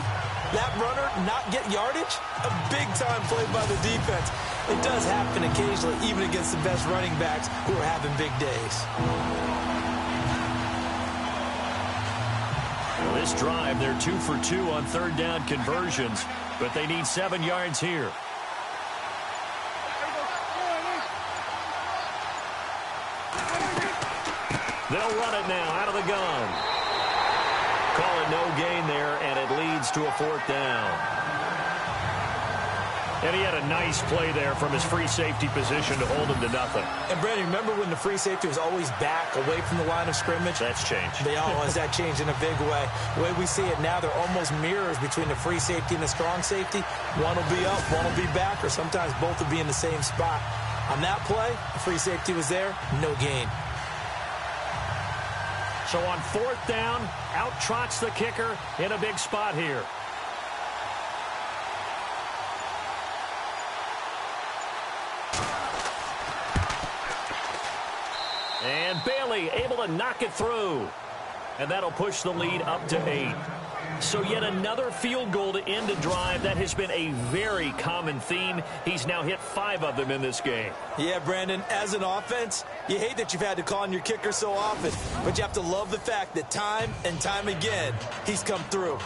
that runner not get yardage? A big-time play by the defense. It does happen occasionally, even against the best running backs who are having big days. This drive, they're 2 for 2 on third down conversions, but they need 7 yards here. They'll run it now out of the gun. Call it no gain there, and it leads to a 4th down. And he had a nice play there from his free safety position to hold him to nothing. And, Brandon, remember when the free safety was always back away from the line of scrimmage? That's changed. They always that changed in a big way. The way we see it now, they're almost mirrors between the free safety and the strong safety. One will be up, one will be back, or sometimes both will be in the same spot. On that play, the free safety was there, no gain. So on 4th down, out trots the kicker in a big spot here. And Bailey able to knock it through. And that'll push the lead up to 8. So yet another field goal to end a drive. That has been a very common theme. He's now hit 5 of them in this game. Yeah, Brandon, as an offense, you hate that you've had to call on your kicker so often. But you have to love the fact that time and time again, he's come through.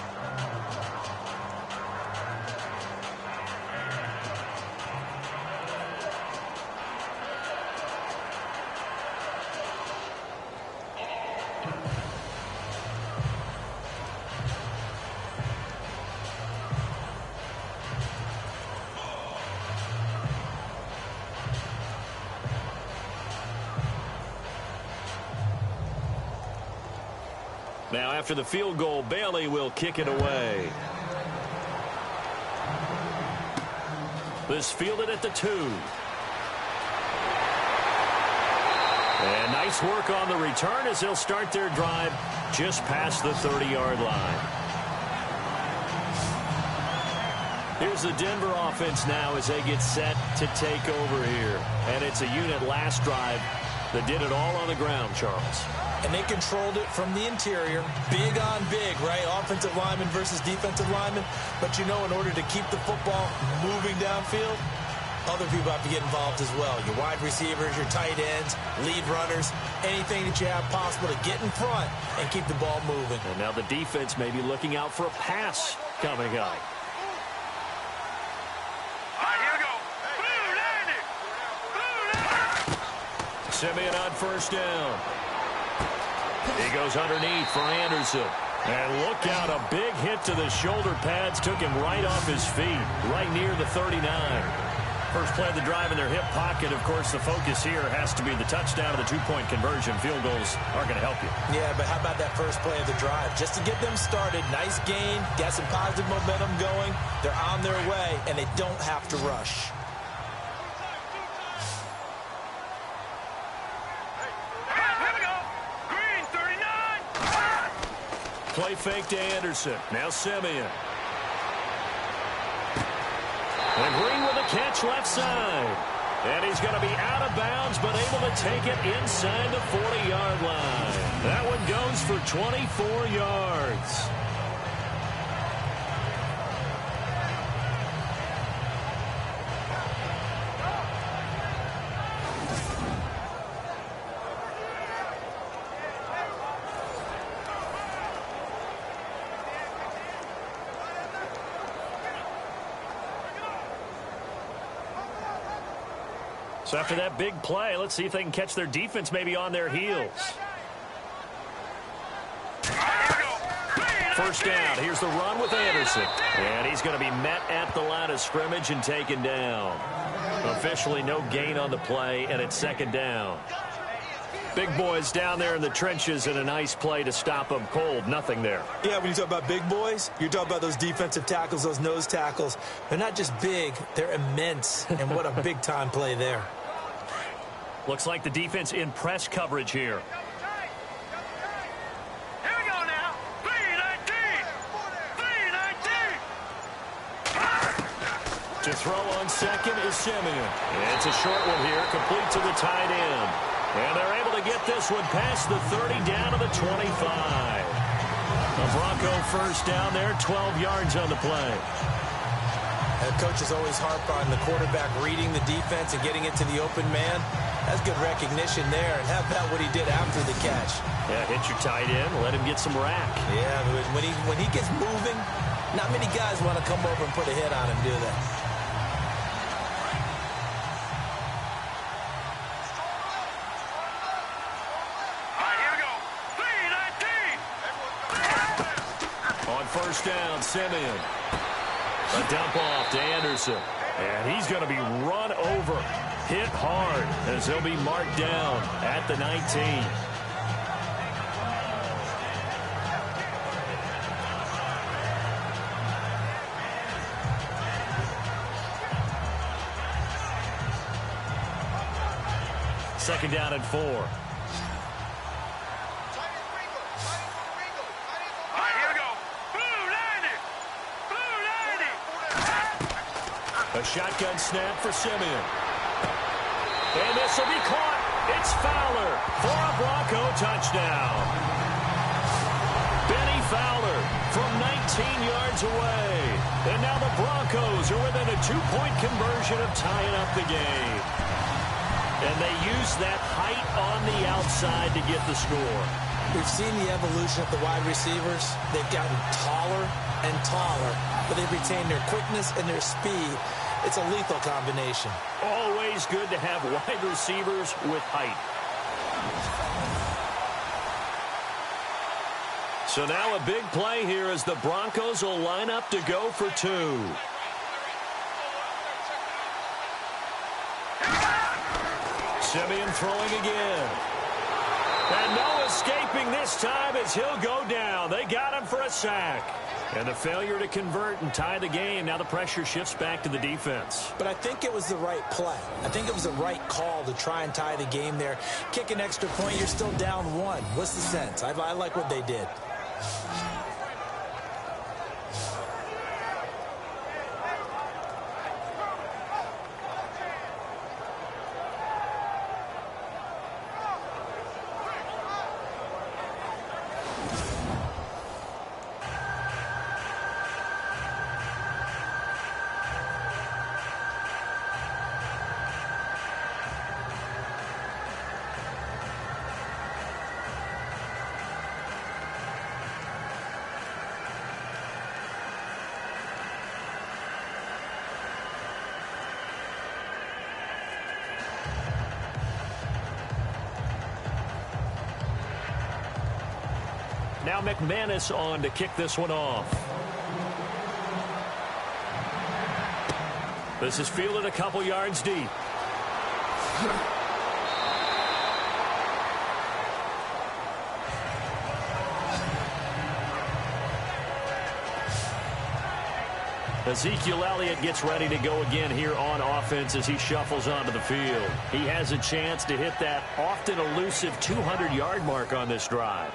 Now, after the field goal, Bailey will kick it away. This fielded at the 2. And nice work on the return as they'll start their drive just past the 30-yard line. Here's the Denver offense now as they get set to take over here. And it's a unit last drive that did it all on the ground, Charles. And they controlled it from the interior. Big on big, right? Offensive lineman versus defensive lineman. But, you know, in order to keep the football moving downfield, other people have to get involved as well. Your wide receivers, your tight ends, lead runners, anything that you have possible to get in front and keep the ball moving. And now the defense may be looking out for a pass coming up. Simeon on 1st down. He goes underneath for Anderson. And look out, a big hit to the shoulder pads took him right off his feet, right near the 39. First play of the drive in their hip pocket. Of course, the focus here has to be the touchdown and the 2-point conversion. Field goals aren't going to help you. Yeah, but how about that first play of the drive? Just to get them started, nice gain, got some positive momentum going. They're on their way, and they don't have to rush. Play fake to Anderson. Now Simeon. And Green with a catch left side. And he's going to be out of bounds, but able to take it inside the 40-yard line. That one goes for 24 yards. So after that big play, let's see if they can catch their defense maybe on their heels. First down. Here's the run with Anderson. And he's going to be met at the line of scrimmage and taken down. Officially no gain on the play, and it's 2nd down. Big boys down there in the trenches and a nice play to stop them cold. Nothing there. Yeah, when you talk about big boys, you're talking about those defensive tackles, those nose tackles. They're not just big, they're immense. And what a big-time play there. Looks like the defense in press coverage here. Here we go now. 3-19. 3-19. To throw on 2nd is Simeon. It's a short one here, complete to the tight end. And they're able to get this one past the 30 down to the 25. A Bronco first down there, 12 yards on the play. Coaches always harp on the quarterback reading the defense and getting it to the open man. That's good recognition there. And how about what he did after the catch? Yeah, hit your tight end, let him get some rack. Yeah, when he gets moving, not many guys want to come over and put a hit on him, do they? First down, Simeon. A dump off to Anderson. And he's going to be run over, hit hard, as he'll be marked down at the 19. Second down and 4. A shotgun snap for Simeon. And this will be caught. It's Fowler for a Bronco touchdown. Benny Fowler from 19 yards away. And now the Broncos are within a 2-point conversion of tying up the game. And they use that height on the outside to get the score. We've seen the evolution of the wide receivers. They've gotten taller and taller, but they've retained their quickness and their speed. It's a lethal combination. Always good to have wide receivers with height. So now a big play here as the Broncos will line up to go for 2. Simeon throwing again. And no escaping this time as he'll go down. They got him for a sack. And a failure to convert and tie the game. Now the pressure shifts back to the defense. But I think it was the right play. I think it was the right call to try and tie the game there. Kick an extra point, you're still down 1. What's the sense? I like what they did. Now McManus on to kick this one off. This is fielded a couple yards deep. Ezekiel Elliott gets ready to go again here on offense as he shuffles onto the field. He has a chance to hit that often elusive 200-yard mark on this drive.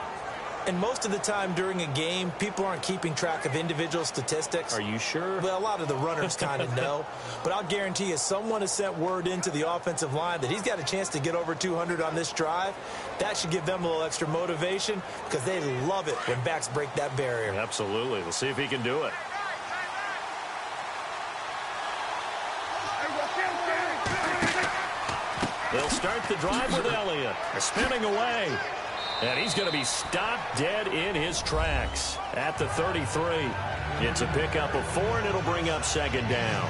And most of the time during a game, people aren't keeping track of individual statistics. Are you sure? Well, a lot of the runners kind of know. But I'll guarantee you someone has sent word into the offensive line that he's got a chance to get over 200 on this drive. That should give them a little extra motivation because they love it when backs break that barrier. Absolutely. We'll see if he can do it. They'll start the drive with Elliott. Spinning away. And he's going to be stopped dead in his tracks at the 33. It's a pickup of 4, and it'll bring up second down.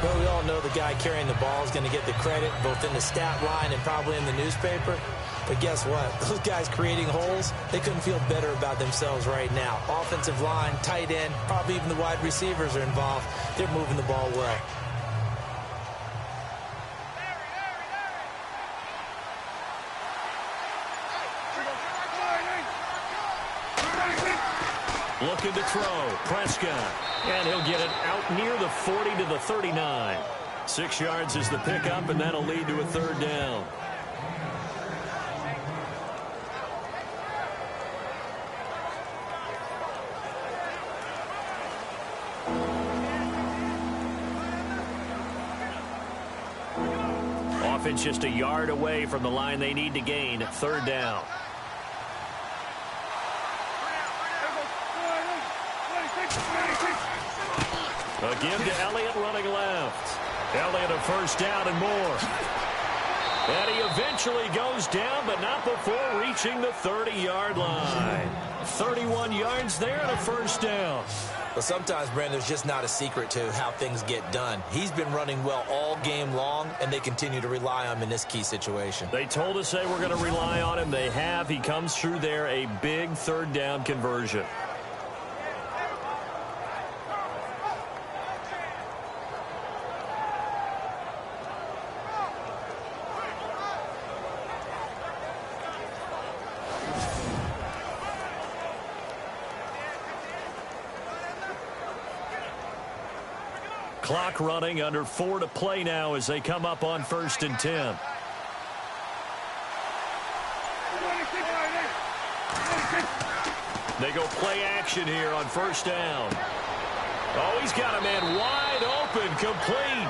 Well, we all know the guy carrying the ball is going to get the credit, both in the stat line and probably in the newspaper. But guess what? Those guys creating holes, they couldn't feel better about themselves right now. Offensive line, tight end, probably even the wide receivers are involved. They're moving the ball well. Looking to throw, Prescott. And he'll get it out near the 40 to the 39. 6 yards is the pickup, and that'll lead to a third down. Offense just a yard away from the line they need to gain. Third down. A give to Elliott running left. Elliott a first down and more. And he eventually goes down, but not before reaching the 30-yard line. 31 yards there and a first down. Well, sometimes, Brandon, there's just not a secret to how things get done. He's been running well all game long, and they continue to rely on him in this key situation. They told us they were going to rely on him. They have. He comes through there, a big third down conversion. Clock running, under 4 to play now as they come up on 1st and 10. They go play action here on 1st down. Oh, he's got a man wide open, complete.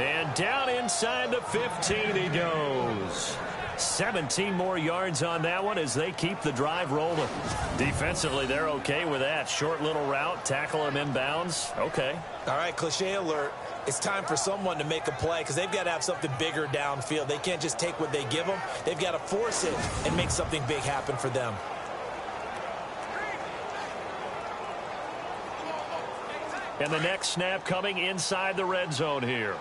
And down inside the 15 he goes. 17 more yards on that one as they keep the drive rolling. Defensively, they're okay with that. Short little route, tackle him inbounds. Okay. All right, cliche alert. It's time for someone to make a play because they've got to have something bigger downfield. They can't just take what they give them. They've got to force it and make something big happen for them. And the next snap coming inside the red zone here.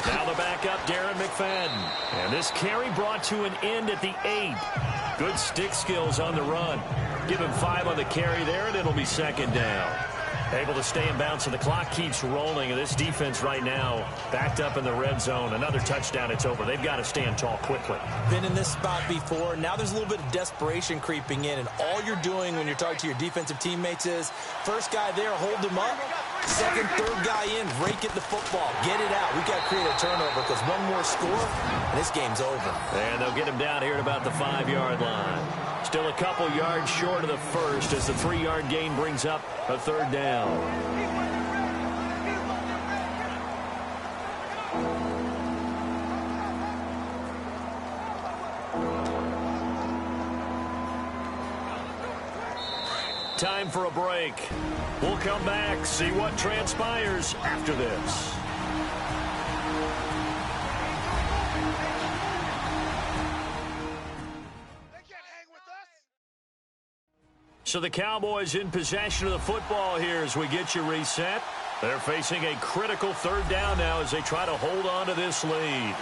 Now the backup, Darren McFadden. And this carry brought to an end at the 8. Good stick skills on the run. Give him 5 on the carry there, and it'll be 2nd down. Able to stay in bounds, and the clock keeps rolling. And this defense right now backed up in the red zone. Another touchdown, it's over. They've got to stand tall quickly. Been in this spot before. Now there's a little bit of desperation creeping in, and all you're doing when you're talking to your defensive teammates is first guy there, hold him up. Second, third guy in, rake at the football. Get it out. We've got to create a turnover because one more score, and this game's over. And they'll get him down here at about the 5-yard line. Still a couple yards short of the first as the 3-yard gain brings up a 3rd down. Time for a break. We'll come back, see what transpires after this. So the Cowboys in possession of the football here as we get you reset. They're facing a critical 3rd down now as they try to hold on to this lead.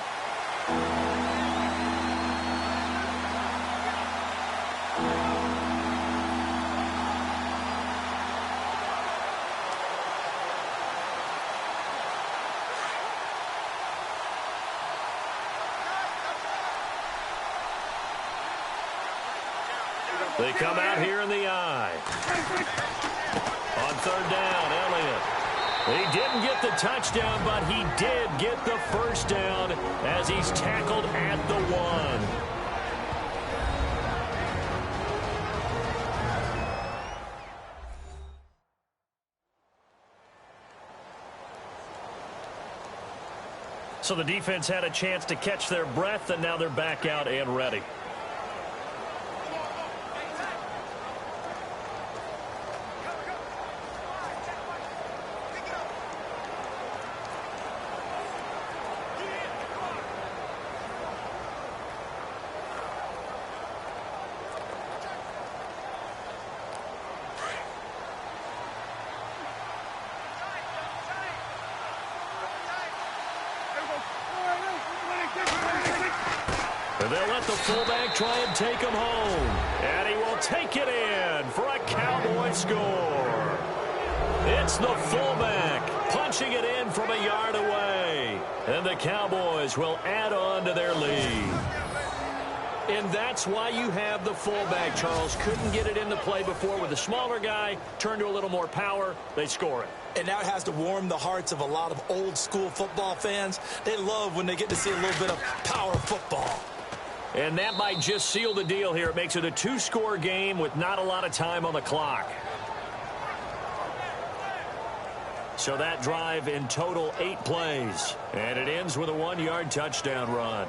They come out here in the eye. On 3rd down, Elliott. He didn't get the touchdown, but he did get the first down as he's tackled at the 1. So the defense had a chance to catch their breath, and now they're back out and ready. They'll let the fullback try and take him home. And he will take it in for a Cowboy score. It's the fullback punching it in from a yard away. And the Cowboys will add on to their lead. And that's why you have the fullback, Charles. Couldn't get it in the play before with a smaller guy. Turned to a little more power. They score it. And now it has to warm the hearts of a lot of old-school football fans. They love when they get to see a little bit of power football. And that might just seal the deal here. It makes it a 2-score game with not a lot of time on the clock. So that drive in total 8 plays. And it ends with a 1-yard touchdown run.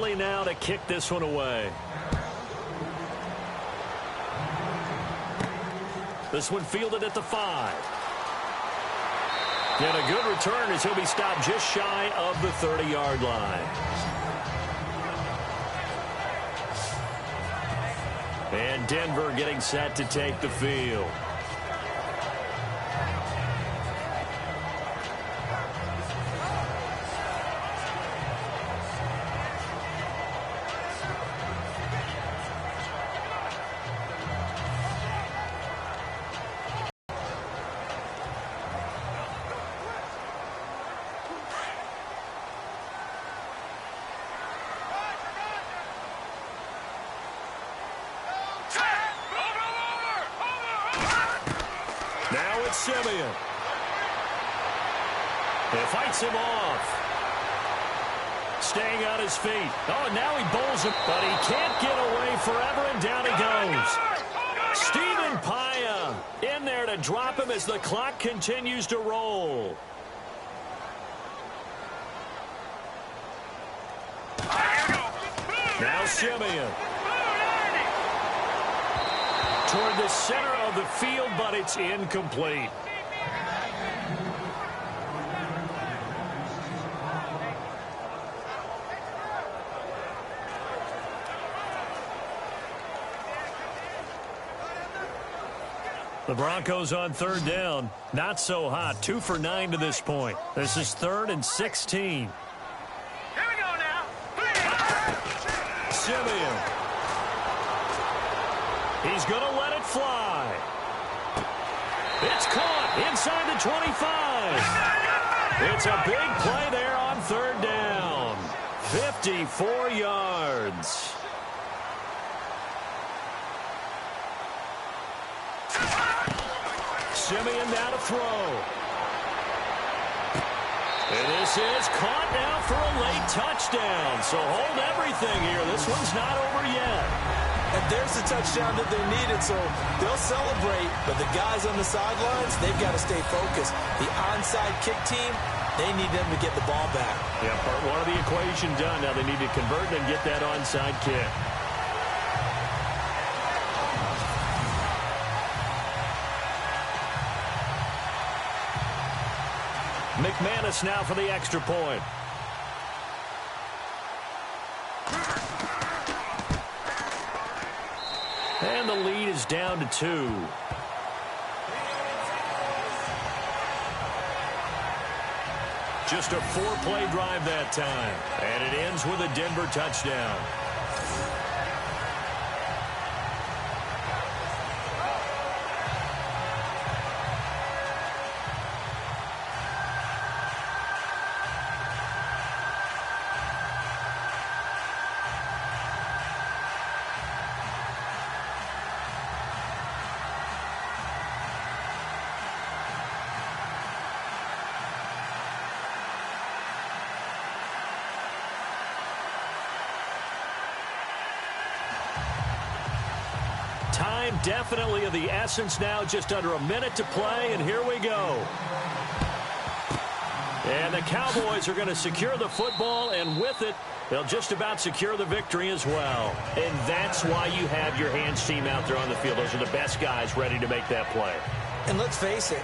early now to kick this one away. This one fielded at the 5. And a good return as he'll be stopped just shy of the 30-yard line. And Denver getting set to take the field. Simeon. He fights him off. Staying on his feet. Oh, now he bowls him, but he can't get away forever, and down he goes. Stephen Paya in there to drop him as the clock continues to roll. Now Simeon. Toward the center of the field, but it's incomplete. The Broncos on third down. Not so hot. 2 for 9 to this point. This is 3rd and 16. Here we go now. Simeon. He's going to let it fly. It's caught inside the 25. It's a big play there on third down. 54 yards. Simeon now to throw. And this is caught now for a late touchdown. So hold everything here. This one's not over yet. And there's the touchdown that they needed, so they'll celebrate. But the guys on the sidelines, they've got to stay focused. The onside kick team, they need them to get the ball back. Yeah, part one of the equation done. Now they need to convert and get that onside kick. McManus now for the extra point. And the lead is down to 2. Just a 4-play drive that time. And it ends with a Denver touchdown. Time definitely of the essence now, just under a minute to play, and here we go. And the Cowboys are going to secure the football, and with it, they'll just about secure the victory as well. And that's why you have your hands team out there on the field. Those are the best guys ready to make that play. And let's face it,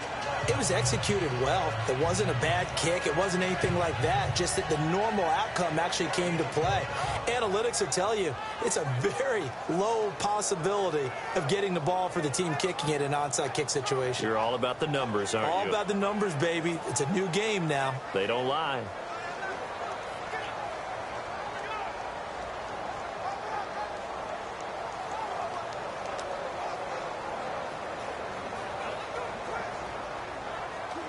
it was executed well. It wasn't a bad kick. It wasn't anything like that. Just that the normal outcome actually came to play. Analytics will tell you it's a very low possibility of getting the ball for the team kicking it in an onside kick situation. You're all about the numbers, aren't you? All about the numbers, baby. It's a new game now. They don't lie.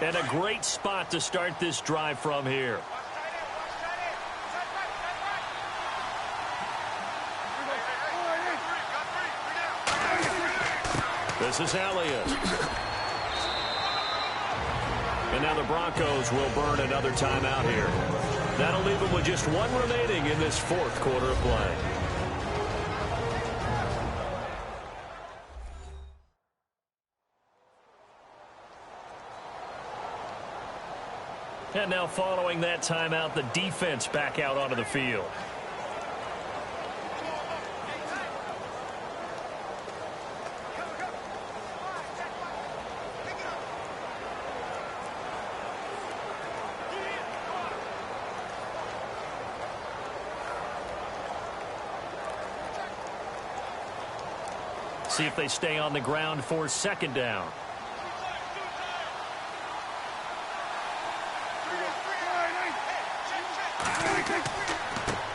And a great spot to start this drive from here. This is Elliott. And now the Broncos will burn another timeout here. That'll leave them with just one remaining in this fourth quarter of play. And now following that timeout, the defense back out onto the field. See if they stay on the ground for second down.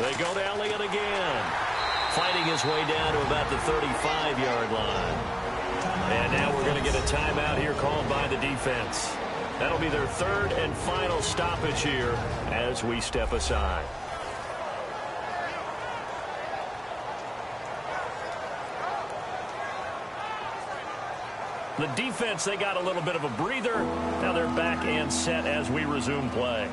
They go to Elliott again. Fighting his way down to about the 35-yard line. And now we're going to get a timeout here called by the defense. That'll be their third and final stoppage here as we step aside. The defense, they got a little bit of a breather. Now they're back and set as we resume play.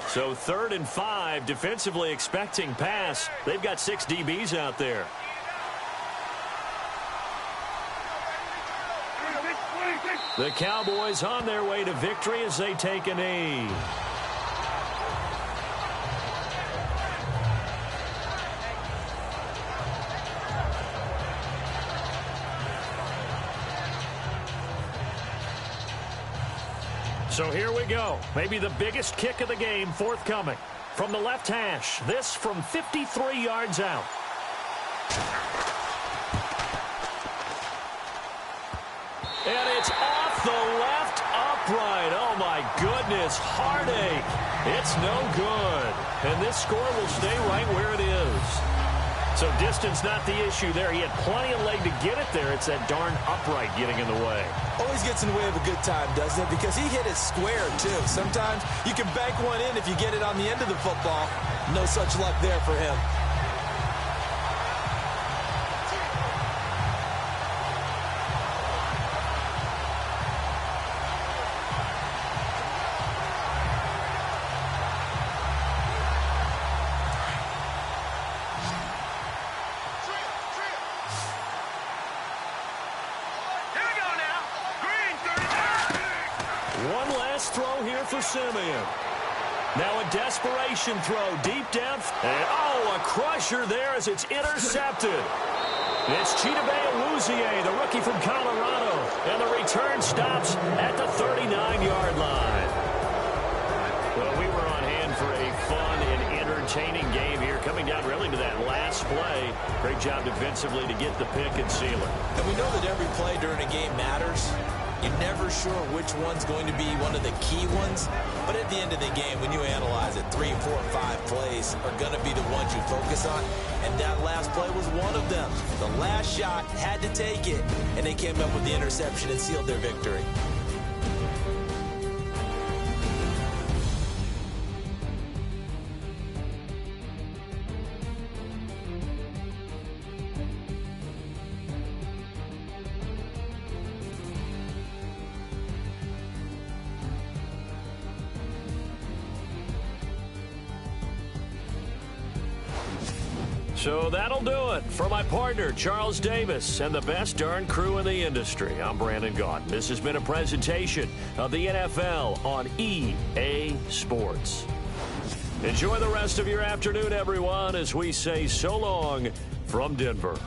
So 3rd and 5, defensively expecting pass. They've got 6 DBs out there. The Cowboys on their way to victory as they take a knee. So here we go. Maybe the biggest kick of the game forthcoming. From the left hash, this from 53 yards out. And it's off the left upright. Oh, my goodness. Heartache. It's no good. And this score will stay right where it is. So distance not the issue there. He had plenty of leg to get it there. It's that darn upright getting in the way. Always gets in the way of a good time, doesn't it? Because he hit it square, too. Sometimes you can bank one in if you get it on the end of the football. No such luck there for him. Simeon. Now a desperation throw deep down. And, a crusher there as it's intercepted. It's Chidobe Awuzie, the rookie from Colorado. And the return stops at the 39-yard line. Well, we were on hand for a fun and entertaining game here, coming down really to that last play. Great job defensively to get the pick and seal it. And we know that every play during a game matters. You're never sure which one's going to be one of the key ones. But at the end of the game, when you analyze it, 3, 4, 5 plays are going to be the ones you focus on. And that last play was one of them. The last shot had to take it. And they came up with the interception and sealed their victory. So that'll do it for my partner, Charles Davis, and the best darn crew in the industry. I'm Brandon Gaudin. This has been a presentation of the NFL on EA Sports. Enjoy the rest of your afternoon, everyone, as we say so long from Denver.